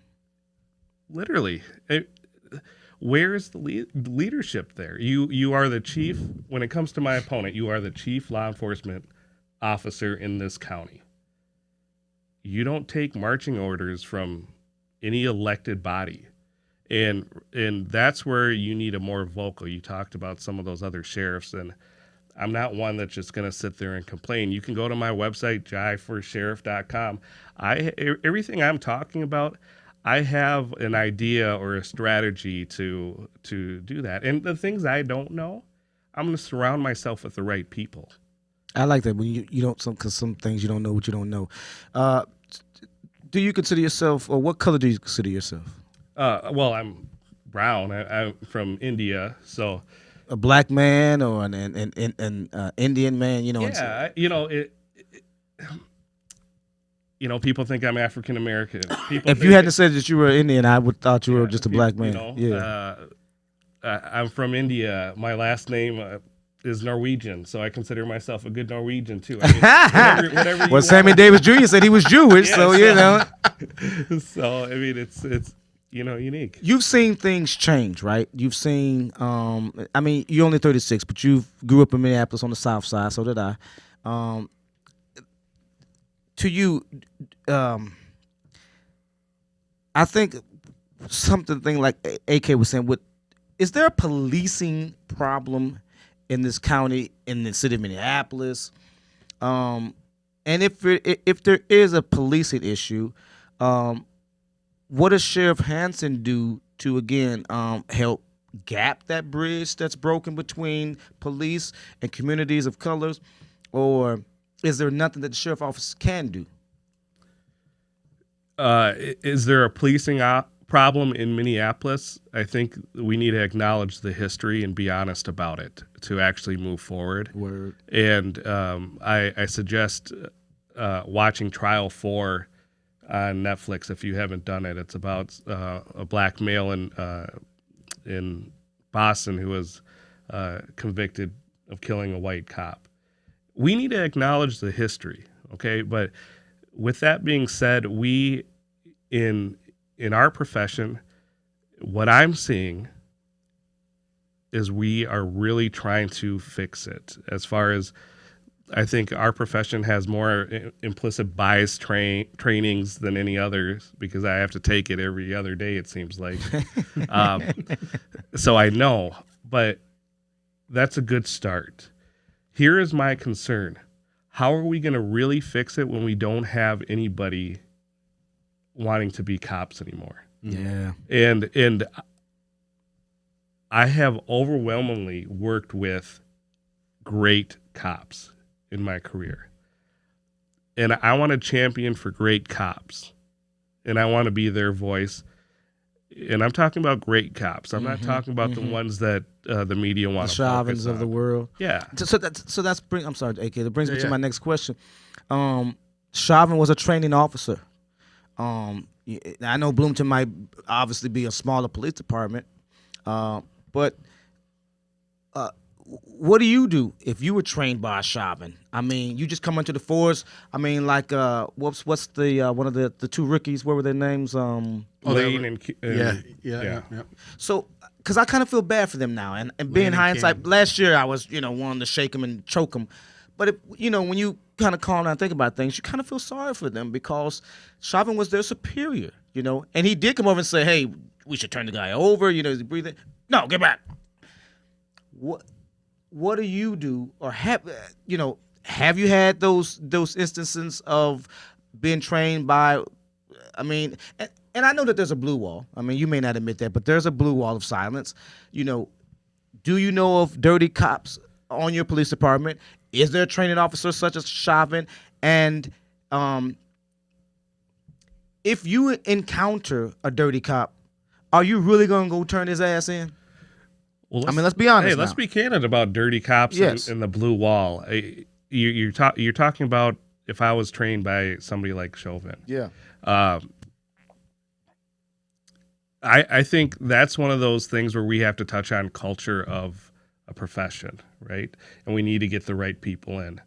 Where's the leadership there? You are the chief. When it comes to my opponent, you are the chief law enforcement officer in this county. You don't take marching orders from any elected body. And that's where you need a more vocal. You talked about some of those other sheriffs, and I'm not one that's just going to sit there and complain. You can go to my website, jiveforsheriff.com. Everything I'm talking about, I have an idea or a strategy to do that. And the things I don't know, I'm going to surround myself with the right people. I like that when you don't, because some things you don't know what you don't know. Do you consider yourself, or what color do you consider yourself? Well, I'm brown. I'm from India, so a black man or an Indian man. Yeah, people think I'm African American. If you hadn't said that you were Indian, I would thought you were just a black man. I'm from India. My last name is Norwegian, so I consider myself a good Norwegian too. I mean, whatever you Well, Sammy want. Davis Jr. said he was Jewish, Yeah, so you know. So I mean, it's unique. You've seen things change, right? You've seen, I mean, you're only 36, but you grew up in Minneapolis on the South Side, so did I. To you, I think something like AK was saying, is there a policing problem in this county, in the city of Minneapolis? And if there is a policing issue, what does Sheriff Hanson do to, again, help gap that bridge that's broken between police and communities of colors? Or is there nothing that the sheriff office can do? Is there a policing problem in Minneapolis? I think we need to acknowledge the history and be honest about it to actually move forward. Word. And I suggest watching Trial 4 on Netflix if you haven't done it. It's about a black male in Boston who was convicted of killing a white cop. We need to acknowledge the history, okay? But with that being said, we in our profession, what I'm seeing is we are really trying to fix it. As far as I think our profession has more implicit bias trainings than any others because I have to take it every other day, it seems like. So I know, but that's a good start. Here is my concern. How are we going to really fix it when we don't have anybody wanting to be cops anymore? Yeah. And I have overwhelmingly worked with great cops in my career. And I want to champion for great cops. And I want to be their voice. And I'm talking about great cops. I'm not talking about the ones that the media want The to focus Chauvins of on. the world. Yeah. I'm sorry, AK. That brings me to Yeah. my next question. Chauvin was a training officer. I know Bloomington might obviously be a smaller police department, but what do you do if you were trained by a Chauvin? I mean, you just come into the force. I mean, like, what's the one of the two rookies? What were their names? Lane and Yeah. So, because I kind of feel bad for them now, and being and hindsight, King. last year I was wanting to shake them and choke them, but when you kind of calm down and think about things, you kind of feel sorry for them because Chauvin was their superior, and he did come over and say, "Hey, we should turn the guy over." Is he breathing? No, get back. What do you do, or have you had those instances of being trained by? I mean, and I know that there's a blue wall. I mean, you may not admit that, but there's a blue wall of silence. Do you know of dirty cops on your police department? Is there a training officer such as Chauvin? And if you encounter a dirty cop, are you really going to go turn his ass in? Well, let's be honest. Hey, let's be candid about dirty cops Yes. and the blue wall. You're talking about if I was trained by somebody like Chauvin. Yeah. I think that's one of those things where we have to touch on culture of a profession, right? And we need to get the right people in.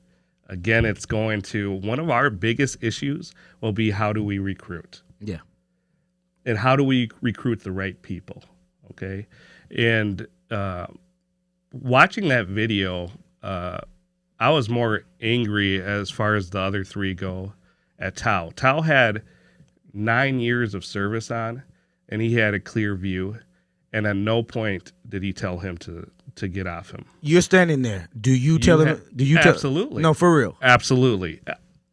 Again, it's going to one of our biggest issues will be how do we recruit? Yeah. And how do we recruit the right people? Okay. And watching that video, I was more angry as far as the other three go at Tao. Tao had 9 years of service on, and he had a clear view. And at no point did he tell him to get off him. You're standing there. Do you tell him? Do you Absolutely. No, for real. Absolutely.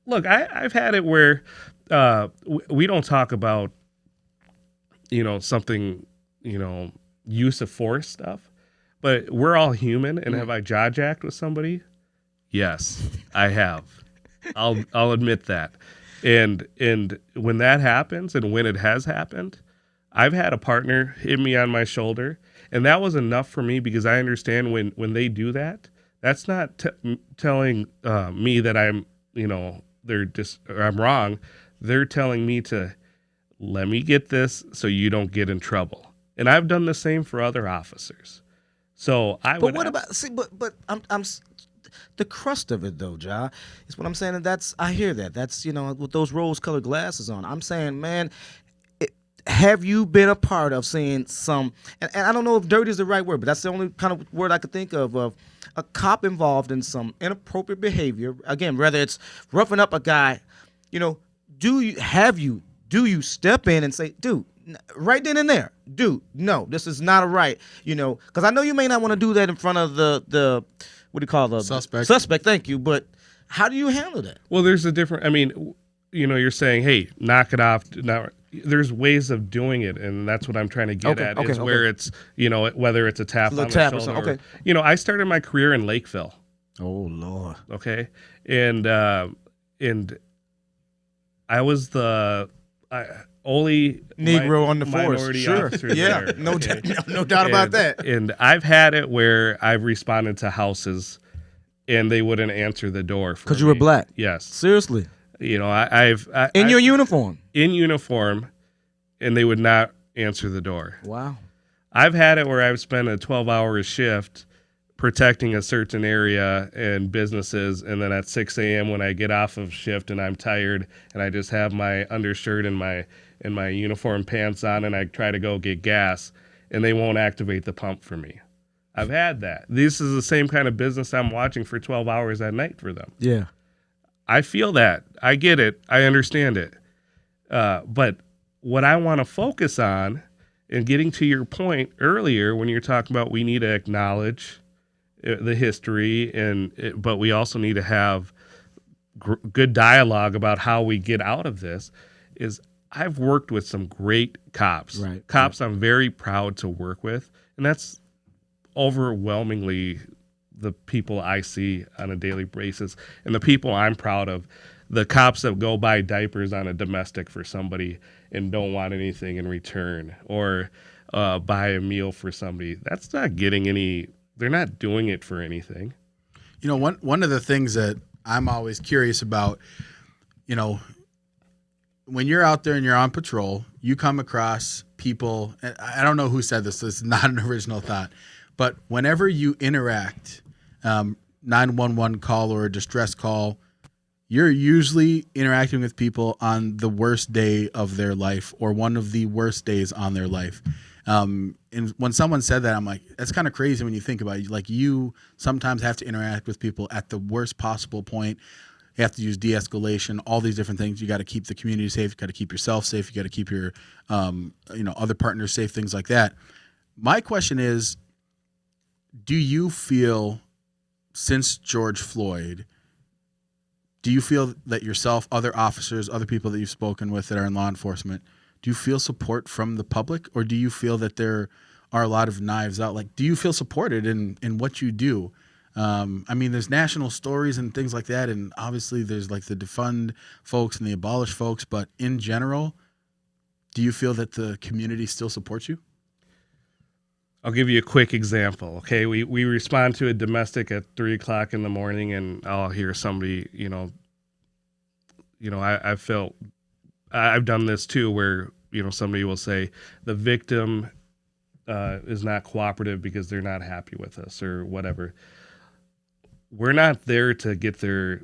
Look, I've had it where we don't talk about, something, use of force stuff, but we're all human. And have I jaw-jacked with somebody? Yes, I have. I'll admit that. And when that happens, and when it has happened, I've had a partner hit me on my shoulder, and that was enough for me because I understand when they do that, that's not telling me that I'm, I'm wrong. They're telling me to let me get this so you don't get in trouble. And I've done the same for other officers. So But what about I'm the crust of it though, Ja, is what I'm saying. And I hear that. That's with those rose-colored glasses on. I'm saying, man, have you been a part of seeing some? And I don't know if dirty is the right word, but that's the only kind of word I could think of a cop involved in some inappropriate behavior. Again, whether it's roughing up a guy, do you step in and say, dude, right then and there, dude, no, this is not a right, because I know you may not want to do that in front of the what do you call the Suspect. Suspect, thank you, but how do you handle that? Well, there's a different. I mean, you're saying, hey, knock it off. Now, there's ways of doing it, and that's what I'm trying to get at. Is where it's whether it's a tap on the tap or shoulder. something. I started my career in Lakeville. Oh Lord. Okay, and I was the only Negro on the force. minority Sure. officer Yeah, there. no okay? doubt about that. And I've had it where I've responded to houses, and they wouldn't answer the door Because you were me. black. Yes. Seriously. I've Your uniform. in uniform, and they would not answer the door. Wow. I've had it where I've spent a 12-hour shift protecting a certain area and businesses, and then at 6 a.m. when I get off of shift and I'm tired and I just have my undershirt and my uniform pants on and I try to go get gas, and they won't activate the pump for me. I've had that. This is the same kind of business I'm watching for 12 hours at night for them. Yeah. I feel that. I get it. I understand it. But what I want to focus on, and getting to your point earlier when you're talking about we need to acknowledge the history, but we also need to have good dialogue about how we get out of this, is I've worked with some great cops. Right. Cops I'm very proud to work with, and that's overwhelmingly the people I see on a daily basis, and the people I'm proud of, the cops that go buy diapers on a domestic for somebody and don't want anything in return, or buy a meal for somebody. That's not getting any, they're not doing it for anything. One of the things that I'm always curious about, when you're out there and you're on patrol, you come across people, and I don't know who said this is not an original thought, but whenever you interact, 911 call or a distress call, you're usually interacting with people on the worst day of their life or one of the worst days on their life. And when someone said that, I'm like, that's kind of crazy when you think about it. Like, you sometimes have to interact with people at the worst possible point. You have to use de-escalation, all these different things. You got to keep the community safe. You got to keep yourself safe. You got to keep your, other partners safe, things like that. My question is, do you feel, since George Floyd, do you feel that yourself, other officers, other people that you've spoken with that are in law enforcement, do you feel support from the public, or do you feel that there are a lot of knives out? Like, do you feel supported in what you do? There's national stories and things like that, and obviously there's like the defund folks and the abolish folks, but in general, do you feel that the community still supports you? I'll give you a quick example. Okay, we respond to a domestic at 3 o'clock in the morning, and I'll hear somebody, I felt, I've done this too, where somebody will say the victim is not cooperative because they're not happy with us or whatever. We're not there to get their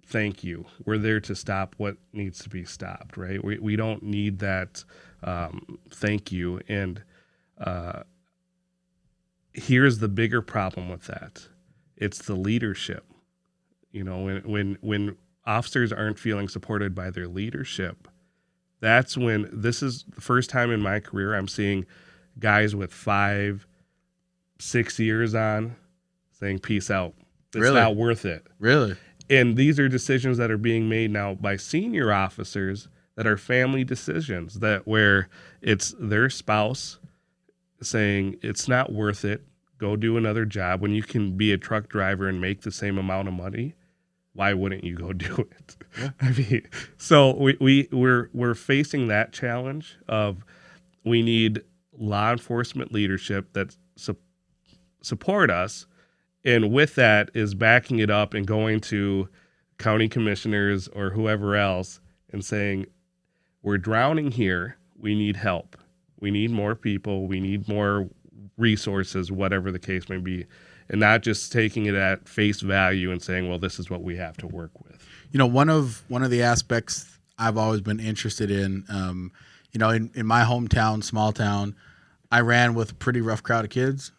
thank you. We're there to stop what needs to be stopped, right? We don't need that thank you. And here's the bigger problem with that. It's the leadership. When officers aren't feeling supported by their leadership, that's when, this is the first time in my career I'm seeing guys with 5-6 years on saying peace out. It's Really? not worth it. Really? And these are decisions that are being made now by senior officers that are family decisions, that where it's their spouse saying it's not worth it, go do another job. When you can be a truck driver and make the same amount of money, why wouldn't you go do it? Yeah. So we're facing that challenge of, we need law enforcement leadership that support us, and with that is backing it up and going to county commissioners or whoever else and saying, we're drowning here, we need help. We need more people. We need more resources, whatever the case may be, and not just taking it at face value and saying, well, this is what we have to work with. One of the aspects I've always been interested in, in my hometown, small town, I ran with a pretty rough crowd of kids.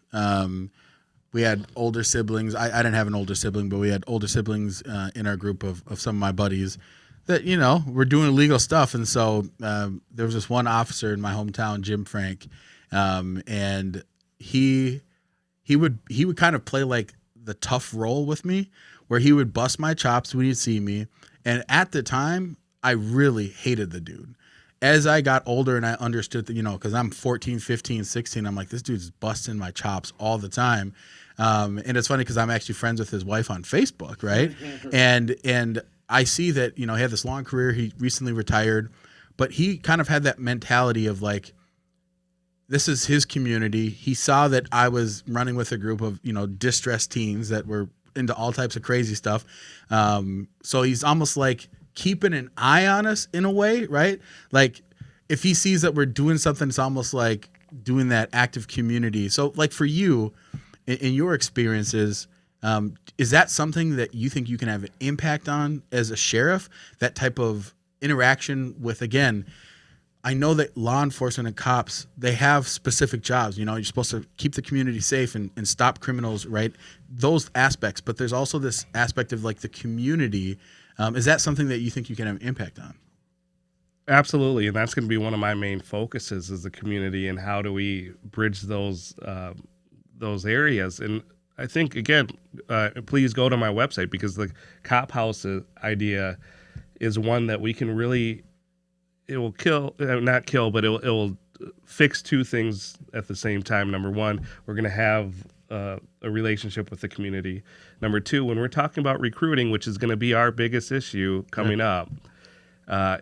We had older siblings. I didn't have an older sibling, but we had older siblings in our group of some of my buddies that, were doing illegal stuff. And so there was this one officer in my hometown, Jim Frank, and he would kind of play like the tough role with me, where he would bust my chops when he'd see me. And at the time, I really hated the dude. As I got older and I understood that, because I'm 14, 15, 16, I'm like, this dude's busting my chops all the time. And it's funny because I'm actually friends with his wife on Facebook, right? And I see that, he had this long career. He recently retired, but he kind of had that mentality of like, this is his community. He saw that I was running with a group of, distressed teens that were into all types of crazy stuff. So he's almost like keeping an eye on us in a way, right? Like if he sees that we're doing something, it's almost like doing that active community. So like for you, in your experiences, is that something that you think you can have an impact on as a sheriff? That type of interaction with, again, I know that law enforcement and cops, they have specific jobs. You're supposed to keep the community safe and stop criminals, right? Those aspects, but there's also this aspect of like the community. Is that something that you think you can have an impact on? Absolutely, and that's going to be one of my main focuses is the community and how do we bridge those areas. And I think, again, please go to my website because the Cop House idea is one that we can really, it will kill, not kill, but it will fix two things at the same time. Number one, we're going to have a relationship with the community. Number two, when we're talking about recruiting, which is going to be our biggest issue coming up,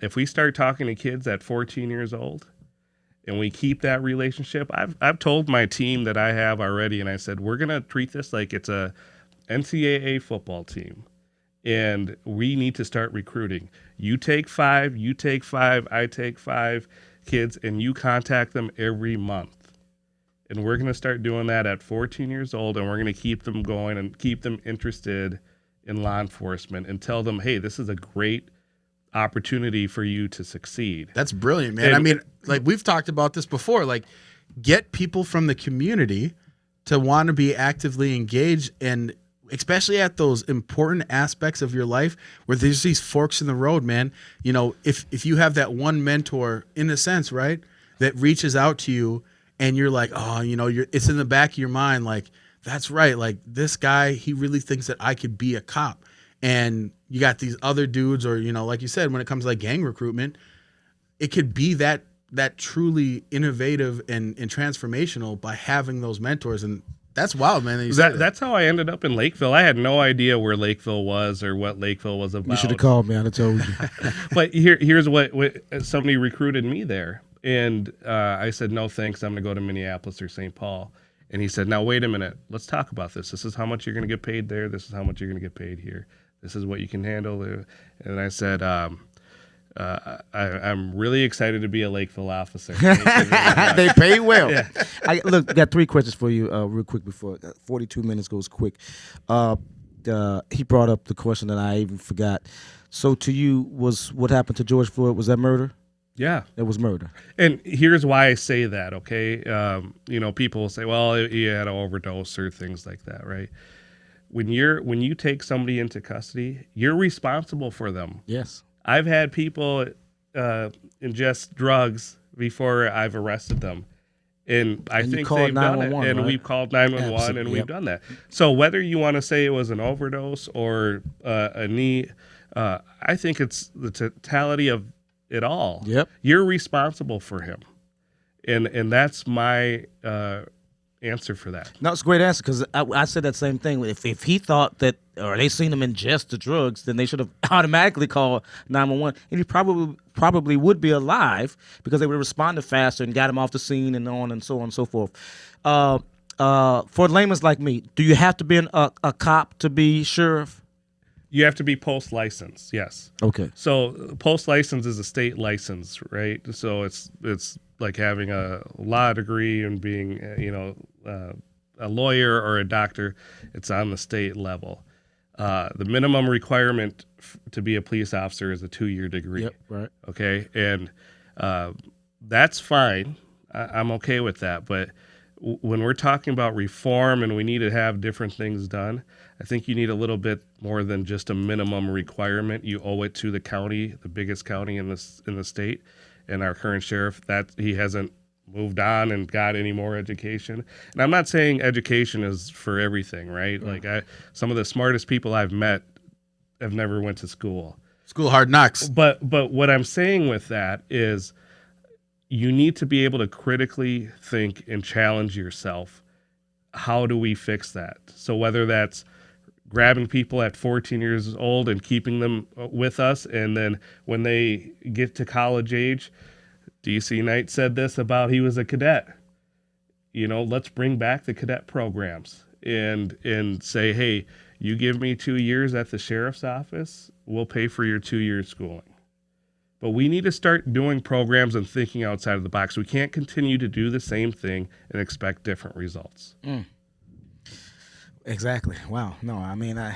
if we start talking to kids at 14 years old and we keep that relationship, I've told my team that I have already, and I said, we're going to treat this like it's a NCAA football team, and we need to start recruiting. You take 5, I take 5 kids, and you contact them every month. And we're going to start doing that at 14 years old, and we're going to keep them going and keep them interested in law enforcement and tell them, hey, this is a great opportunity for you to succeed. That's brilliant, man. And, like we've talked about this before, like get people from the community to want to be actively engaged, and especially at those important aspects of your life where there's these forks in the road, man. If you have that one mentor, in a sense, right, that reaches out to you, and you're like, oh, it's in the back of your mind, like, that's right, like this guy, he really thinks that I could be a cop. And you got these other dudes, or, like you said, when it comes to like gang recruitment, it could be that truly innovative and transformational by having those mentors. And that's wild, man. That's how I ended up in Lakeville. I had no idea where Lakeville was or what Lakeville was about. You should have called me. I'd have told you. But here's what somebody recruited me there. And I said, no, thanks. I'm going to go to Minneapolis or St. Paul. And he said, now, wait a minute. Let's talk about this. This is how much you're going to get paid there. This is how much you're going to get paid here. This is what you can handle there. And I said, I'm really excited to be a Lakeville officer. They pay well. Yeah. Look, got 3 questions for you real quick before 42 minutes goes quick. He brought up the question that I even forgot. So to you, was what happened to George Floyd, was that murder? Yeah. It was murder. And here's why I say that, okay? People will say, well, he had an overdose or things like that, right? When you take somebody into custody, you're responsible for them. Yes. I've had people ingest drugs before I've arrested them. And I think they've done it. And right? we've called 911 Absolutely. and we've done that. So whether you want to say it was an overdose or a knee, I think it's the totality of it all. Yep. You're responsible for him. And that's my answer for that. No, it's a great answer, because I said that same thing. If he thought that, or they seen him ingest the drugs, then they should have automatically called 911, and he probably would be alive because they would have responded faster and got him off the scene and on and so on and so forth. For layman's like me, do you have to be a cop to be sheriff? You have to be post-licensed, yes. Okay. So post-license is a state license, right? So it's like having a law degree and being, a lawyer or a doctor. It's on the state level. The minimum requirement to be a police officer is a 2-year degree. Yep, right. Okay, and that's fine. I'm okay with that. But when we're talking about reform and we need to have different things done, I think you need a little bit more than just a minimum requirement. You owe it to the county, the biggest county in the state, and our current sheriff, that he hasn't moved on and got any more education. And I'm not saying education is for everything, right? Like some of the smartest people I've met have never went to school. School hard knocks. But what I'm saying with that is you need to be able to critically think and challenge yourself. How do we fix that? So whether that's grabbing people at 14 years old and keeping them with us, and then when they get to college age, DC Knight said this about he was a cadet. Let's bring back the cadet programs and say, hey, you give me 2 years at the sheriff's office, we'll pay for your 2 years schooling. But we need to start doing programs and thinking outside of the box. We can't continue to do the same thing and expect different results. Exactly. Wow. No, I mean, I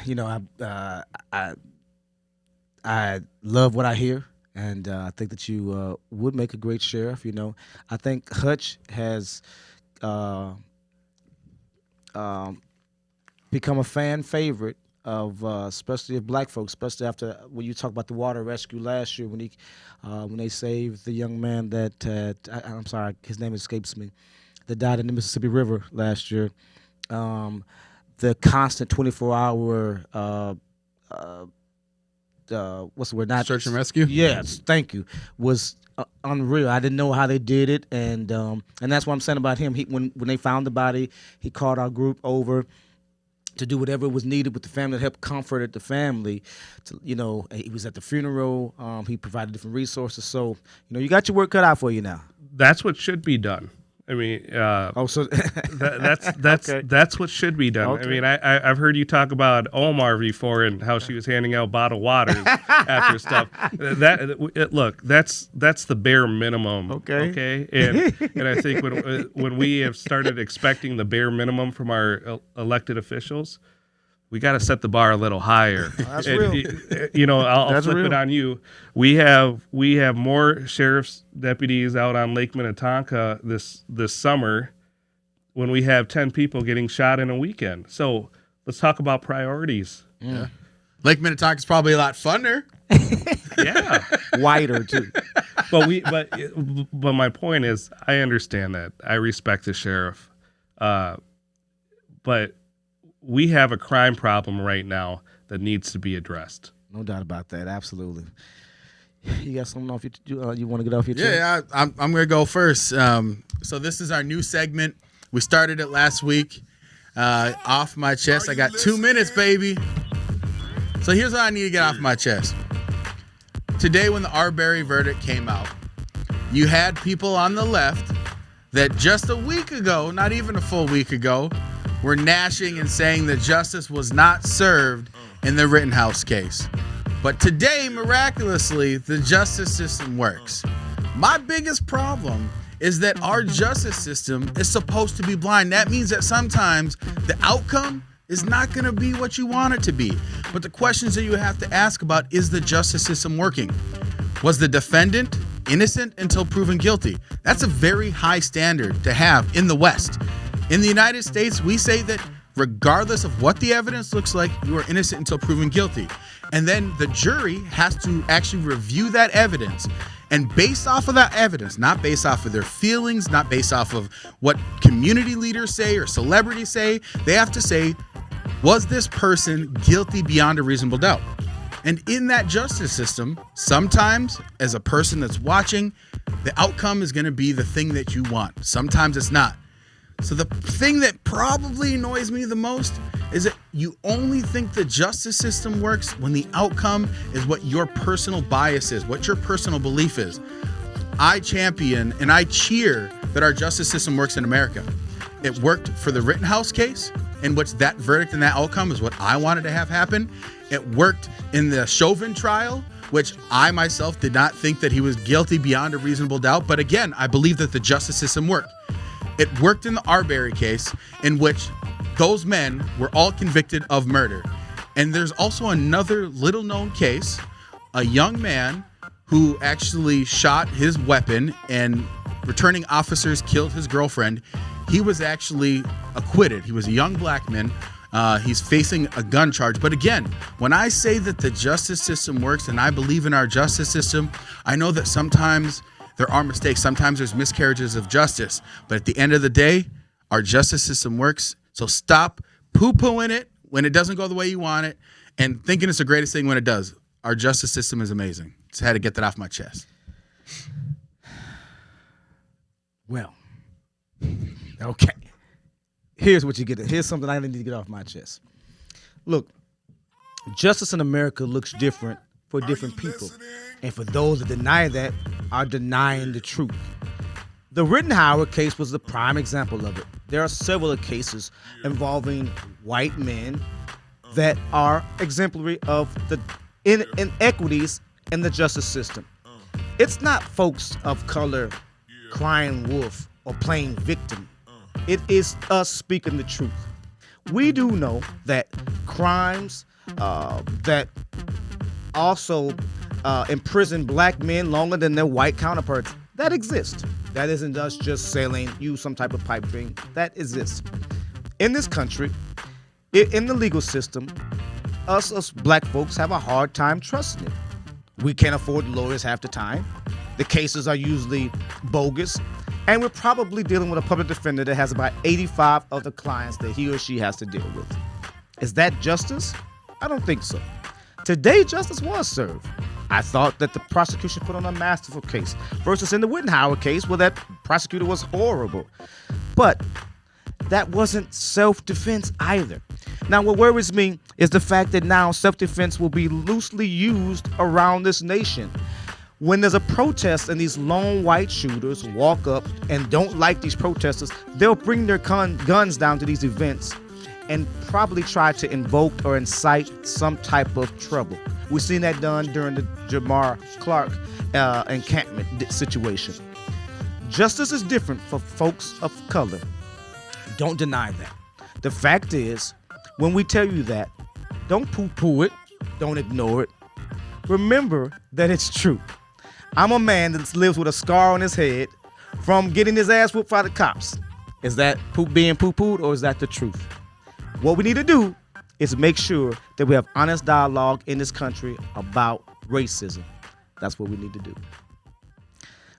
love what I hear, and I think that you would make a great sheriff. I think Hutch has become a fan favorite of especially of black folks, especially after when you talk about the water rescue last year when they saved the young man that I'm sorry, his name escapes me, that died in the Mississippi River last year. The constant 24-hour what's the word? Not Search and rescue. Yes, thank you. Was unreal. I didn't know how they did it, and that's what I'm saying about him. When they found the body, he called our group over to do whatever was needed with the family to help comfort the family. He was at the funeral. He provided different resources. So you got your work cut out for you now. That's what should be done. I mean, so that's what should be done. Okay. I mean, I've heard you talk about Omar before and how she was handing out bottled waters after stuff. That's the bare minimum. Okay. And I think when we have started expecting the bare minimum from our elected officials, we got to set the bar a little higher. That's real. I'll flip it on you. We have more sheriff's deputies out on Lake Minnetonka this summer when we have 10 people getting shot in a weekend. So let's talk about priorities. Yeah. Lake Minnetonka is probably a lot funner. Yeah. Wider too. But my point is, I understand that. I respect the sheriff. But we have a crime problem right now that needs to be addressed. No doubt about that. Absolutely. You got something off you want to get off your chest? Yeah, I'm going to go first. So this is our new segment. We started it last week. Off my chest. I got 2 minutes, baby. So here's what I need to get off my chest. Today, when the Arbery verdict came out, you had people on the left that just a week ago, not even a full week ago, were gnashing and saying that justice was not served in the Rittenhouse case. But today, miraculously, the justice system works. My biggest problem is that our justice system is supposed to be blind. That means that sometimes the outcome is not going to be what you want it to be. But the questions that you have to ask about, is the justice system working? Was the defendant innocent until proven guilty? That's a very high standard to have in the West. In the United States, we say that regardless of what the evidence looks like, you are innocent until proven guilty. And then the jury has to actually review that evidence. And based off of that evidence, not based off of their feelings, not based off of what community leaders say or celebrities say, they have to say, was this person guilty beyond a reasonable doubt? And in that justice system, sometimes as a person that's watching, the outcome is going to be the thing that you want. Sometimes it's not. So the thing that probably annoys me the most is that you only think the justice system works when the outcome is what your personal bias is, what your personal belief is. I champion and I cheer that our justice system works in America. It worked for the Rittenhouse case. in which that verdict and that outcome is what I wanted to have happen. It worked in the Chauvin trial, which I myself did not think that he was guilty beyond a reasonable doubt. But again, I believe that the justice system worked. It worked in the Arbery case, in which those men were all convicted of murder. And there's also another little known case, a young man who actually shot his weapon and returning officers killed his girlfriend. He was actually acquitted. He was a young black man. He's facing a gun charge. But again, when I say that the justice system works and I believe in our justice system, I know that sometimes there are mistakes. Sometimes there's miscarriages of justice. But at the end of the day, our justice system works. So stop poo-pooing it when it doesn't go the way you want it and thinking it's the greatest thing when it does. Our justice system is amazing. Just had to get that off my chest. Well, okay. Here's what you get. Here's something I need to get off my chest. Look, justice in America looks different for different people. And for those that deny that are denying the truth. The Rittenhour case was the prime example of it. There are several cases involving white men that are exemplary of the inequities in the justice system. It's not folks of color crying wolf or playing victim. It is us speaking the truth. We do know that crimes that also imprison black men longer than their white counterparts, that exist. That isn't us just selling you some type of pipe dream. That exists. In this country, in the legal system, us black folks have a hard time trusting it. We can't afford lawyers half the time. The cases are usually bogus. And we're probably dealing with a public defender that has about 85 other clients that he or she has to deal with. Is that justice? I don't think so. Today, justice was served. I thought that the prosecution put on a masterful case versus in the Rittenhour case where that prosecutor was horrible. But that wasn't self-defense either. Now, what worries me is the fact that now self-defense will be loosely used around this nation. When there's a protest and these lone white shooters walk up and don't like these protesters, they'll bring their guns down to these events and probably try to invoke or incite some type of trouble. We've seen that done during the Jamar Clark encampment situation. Justice is different for folks of color. Don't deny that. The fact is, when we tell you that, don't poo-poo it, don't ignore it. Remember that it's true. I'm a man that lives with a scar on his head from getting his ass whooped by the cops. Is that being poo-pooed or is that the truth? What we need to do is make sure that we have honest dialogue in this country about racism. That's what we need to do.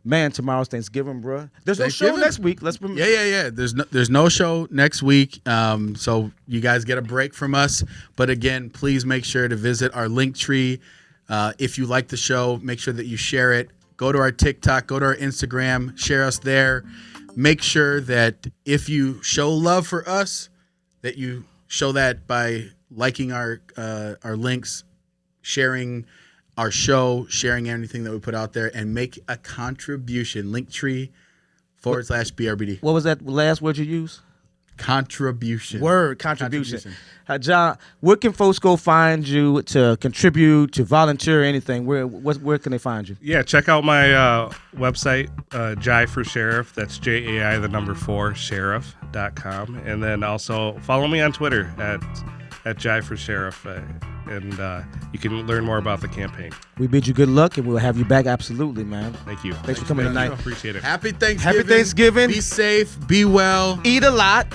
Man, tomorrow's Thanksgiving, bro. There's no show next week. Yeah. There's no show next week. So you guys get a break from us. But again, please make sure to visit our link tree. If you like the show, make sure that you share it. Go to our TikTok, go to our Instagram, share us there. Make sure that if you show love for us, that you show that by liking our links, sharing our show, sharing anything that we put out there, and make a contribution. Linktree/BRBD. What was that last word you used? Contribution. Contribution. John, where can folks go find you to contribute, to volunteer, anything? Where can they find you? Yeah, check out my website, Jai for Sheriff. That's JAI4 sheriff.com. And then also follow me on Twitter at Jai for Sheriff. And you can learn more about the campaign. We bid you good luck, and we'll have you back. Absolutely, man. Thank you. Thanks for coming tonight. Appreciate it. Happy Thanksgiving. Happy Thanksgiving. Be safe. Be well. Eat a lot.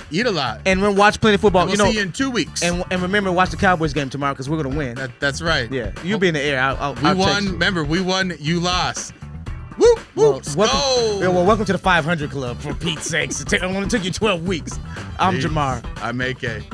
And And watch plenty of football. we'll see you in 2 weeks. And remember, watch the Cowboys game tomorrow because we're going to win. That's right. Yeah. You'll be in the air. I'll We text won. you. Remember, we won. You lost. Woo, woo, Welcome to the 500 Club, for Pete's sakes. It only took you 12 weeks. I'm Jamar. I'm AK.